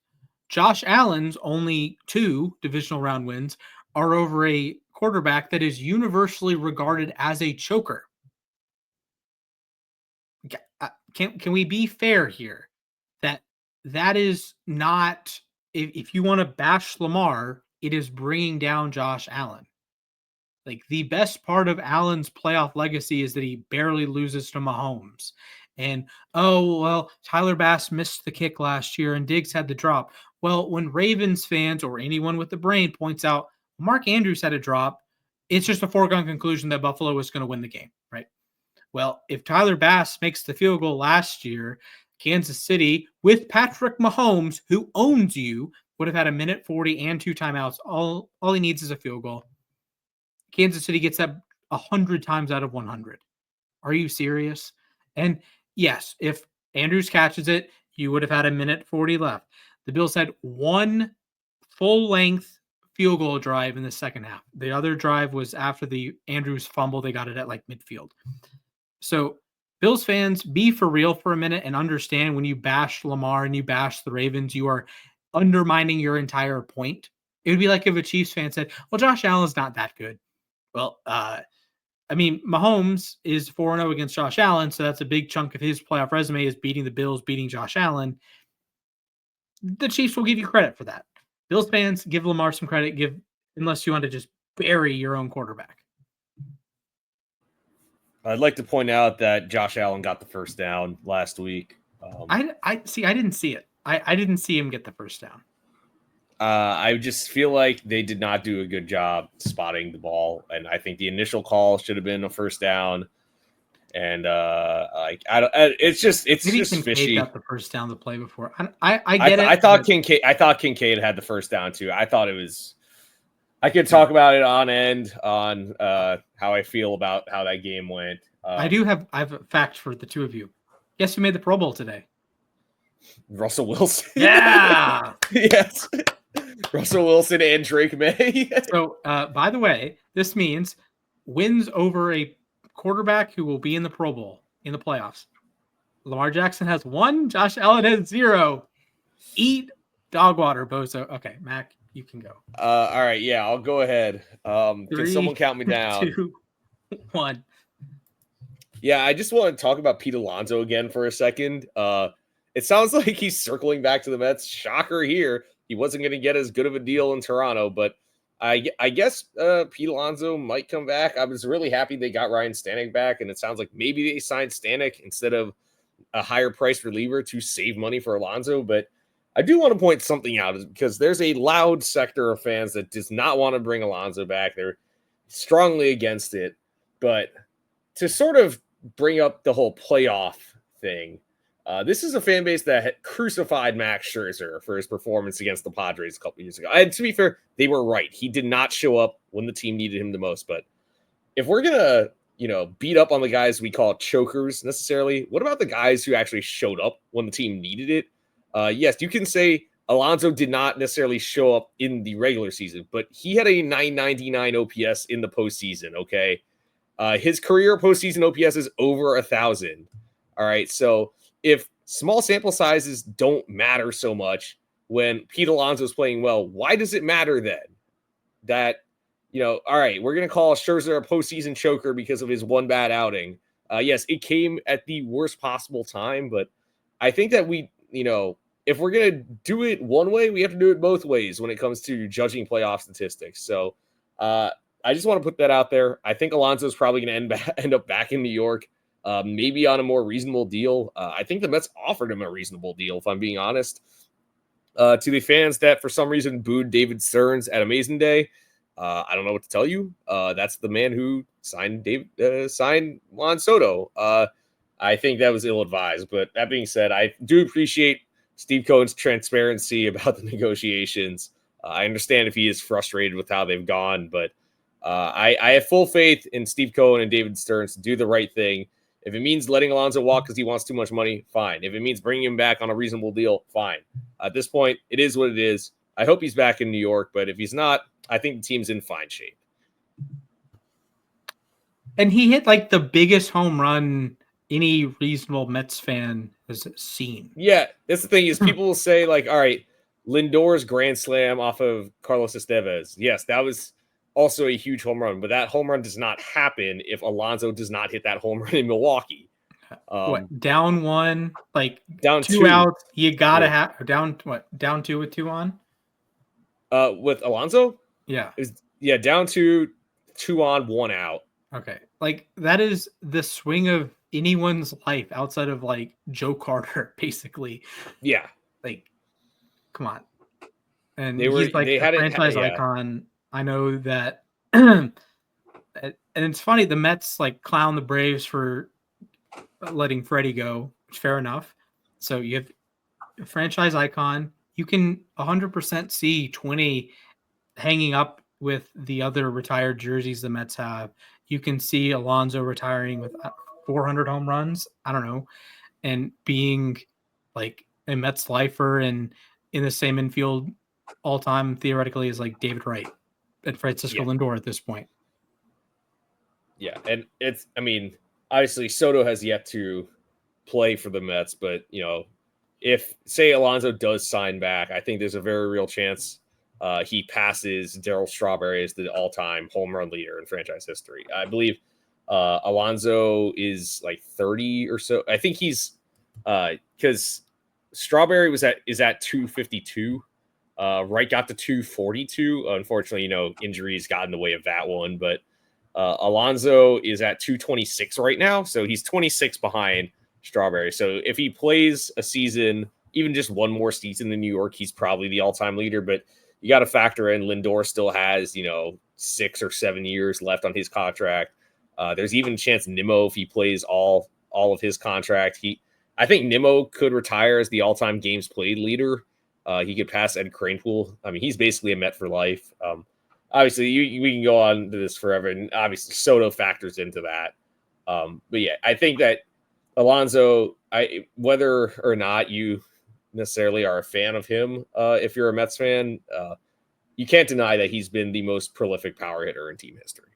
Josh Allen's only 2 divisional round wins are over a quarterback that is universally regarded as a choker. Can we be fair here? That is not, if you want to bash Lamar, it is bringing down Josh Allen. Like, the best part of Allen's playoff legacy is that he barely loses to Mahomes. And, oh, well, Tyler Bass missed the kick last year and Diggs had the drop. Well, when Ravens fans or anyone with the brain points out Mark Andrews had a drop, it's just a foregone conclusion that Buffalo was going to win the game, right? Well, if Tyler Bass makes the field goal last year, Kansas City, with Patrick Mahomes, who owns you, would have had a minute 40 and 2 timeouts. All he needs is a field goal. Kansas City gets that 100 times out of 100. Are you serious? And yes, if Andrews catches it, you would have had a minute 40 left. The Bills had one full-length field goal drive in the second half. The other drive was after the Andrews fumble. They got it at like midfield. So Bills fans, be for real for a minute and understand when you bash Lamar and you bash the Ravens, you are undermining your entire point. It would be like if a Chiefs fan said, well, Josh Allen's not that good. Well, Mahomes is 4-0 against Josh Allen, so that's a big chunk of his playoff resume is beating the Bills, beating Josh Allen. The Chiefs will give you credit for that. Bills fans, give Lamar some credit, unless you want to just bury your own quarterback. I'd like to point out that Josh Allen got the first down last week. I didn't see it. I didn't see him get the first down. I just feel like they did not do a good job spotting the ball, and I think the initial call should have been a first down. And it's just Kincaid fishy. Got the first down the play before. I get it. I thought Kincaid had the first down too. I thought it was. I could talk about it on end on how I feel about how that game went. I have a fact for the two of you. Guess who made the Pro Bowl today? Russell Wilson. Yeah. Yes. Russell Wilson and Drake May. So, by the way, this means wins over a quarterback who will be in the Pro Bowl in the playoffs. Lamar Jackson has 1. Josh Allen has 0. Eat dog water, Bozo. Okay, Mac, you can go. All right. Yeah, I'll go ahead. 3, can someone count me down? 2, 1. Yeah, I just want to talk about Pete Alonso again for a second. It sounds like he's circling back to the Mets. Shocker here. He wasn't going to get as good of a deal in Toronto, but I guess Pete Alonso might come back. I was really happy they got Ryan Stanek back, and it sounds like maybe they signed Stanek instead of a higher price reliever to save money for Alonso. But I do want to point something out because there's a loud sector of fans that does not want to bring Alonso back. They're strongly against it. But to sort of bring up the whole playoff thing, this is a fan base that had crucified Max Scherzer for his performance against the Padres a couple years ago. And to be fair, they were right. He did not show up when the team needed him the most. But if we're going to, beat up on the guys we call chokers necessarily, what about the guys who actually showed up when the team needed it? Yes, you can say Alonso did not necessarily show up in the regular season, but he had a 999 OPS in the postseason, okay? His career postseason OPS is over 1,000. All right, so if small sample sizes don't matter so much when Pete Alonso is playing well, why does it matter then that, all right, we're going to call Scherzer a postseason choker because of his one bad outing? Yes, it came at the worst possible time, but I think that we, if we're going to do it one way, we have to do it both ways when it comes to judging playoff statistics. So I just want to put that out there. I think Alonso is probably going to end up back in New York. Maybe on a more reasonable deal. I think the Mets offered him a reasonable deal, if I'm being honest. To the fans that for some reason booed David Stearns at Amazing Day, I don't know what to tell you. That's the man who signed Juan Soto. I think that was ill-advised. But that being said, I do appreciate Steve Cohen's transparency about the negotiations. I understand if he is frustrated with how they've gone, but I have full faith in Steve Cohen and David Stearns to do the right thing. If it means letting Alonso walk because he wants too much money, fine. If it means bringing him back on a reasonable deal, fine. At this point, it is what it is. I hope he's back in New York, but if he's not, I think the team's in fine shape. And he hit like the biggest home run any reasonable Mets fan has seen. Yeah, that's the thing is people will say like, all right, Lindor's grand slam off of Carlos Estevez. Yes, that was also a huge home run, but that home run does not happen if Alonso does not hit that home run in Milwaukee. Down 1, like down 2 outs, you gotta have down 2 with 2 on. With Alonso, yeah, down 2, 2 on, 1 out. Okay. Like that is the swing of anyone's life outside of like Joe Carter, basically. Yeah. Like, come on. And They he's like a had franchise it, yeah. icon. I know that. And it's funny, the Mets like clown the Braves for letting Freddie go. Fair enough. So you have a franchise icon. You can 100% see 20 hanging up with the other retired jerseys the Mets have. You can see Alonso retiring with 400 home runs. I don't know. And being like a Mets lifer and in the same infield all time theoretically is like David Wright and Francisco Lindor at this point. Yeah. And it's, I mean, obviously Soto has yet to play for the Mets, but if say Alonso does sign back, I think there's a very real chance he passes Darryl Strawberry as the all-time home run leader in franchise history. I believe Alonso is like 30 or so. I think he's because Strawberry is at 252. Wright got to 242. Unfortunately, injuries got in the way of that one, but Alonso is at 226 right now, so he's 26 behind Strawberry. So if he plays a season, even just one more season in New York, he's probably the all-time leader. But you got to factor in Lindor still has 6 or 7 years left on his contract. There's even a chance Nimmo, if he plays all of his contract, I think Nimmo could retire as the all-time games played leader. He could pass Ed Kranepool. I mean, he's basically a Met for life. Obviously, we can go on to this forever, and obviously Soto factors into that. But yeah, I think that Alonso, whether or not you necessarily are a fan of him, if you're a Mets fan, you can't deny that he's been the most prolific power hitter in team history.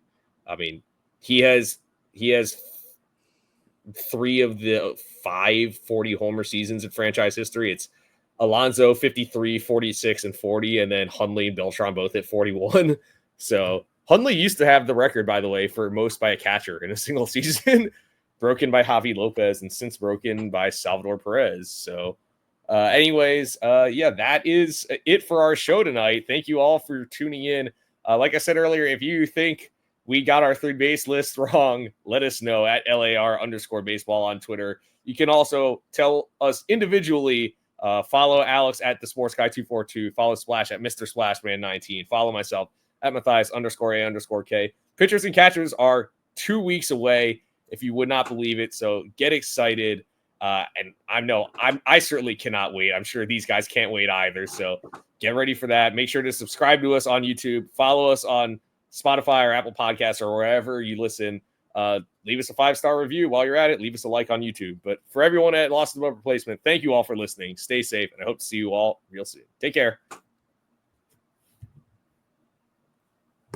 I mean, he has 3 of the 5 40 homer seasons in franchise history. It's Alonso 53, 46, and 40, and then Hundley and Beltran both at 41. So Hundley used to have the record, by the way, for most by a catcher in a single season, broken by Javi Lopez and since broken by Salvador Perez. So anyways, that is it for our show tonight. Thank you all for tuning in. Like I said earlier, if you think we got our third base list wrong, let us know at LAR_baseball on Twitter. You can also tell us individually. Follow Alex at the Sports Guy 242. Follow Splash at Mr. Splashman 19. Follow myself at Mathias_A_K. Pitchers and catchers are 2 weeks away, if you would not believe it. So get excited. And I certainly cannot wait. I'm sure these guys can't wait either. So get ready for that. Make sure to subscribe to us on YouTube. Follow us on Spotify or Apple Podcasts or wherever you listen. Leave us a 5-star review while you're at it. Leave us a like on YouTube. But for everyone at Lost Above Replacement, thank you all for listening. Stay safe, and I hope to see you all real soon. Take care.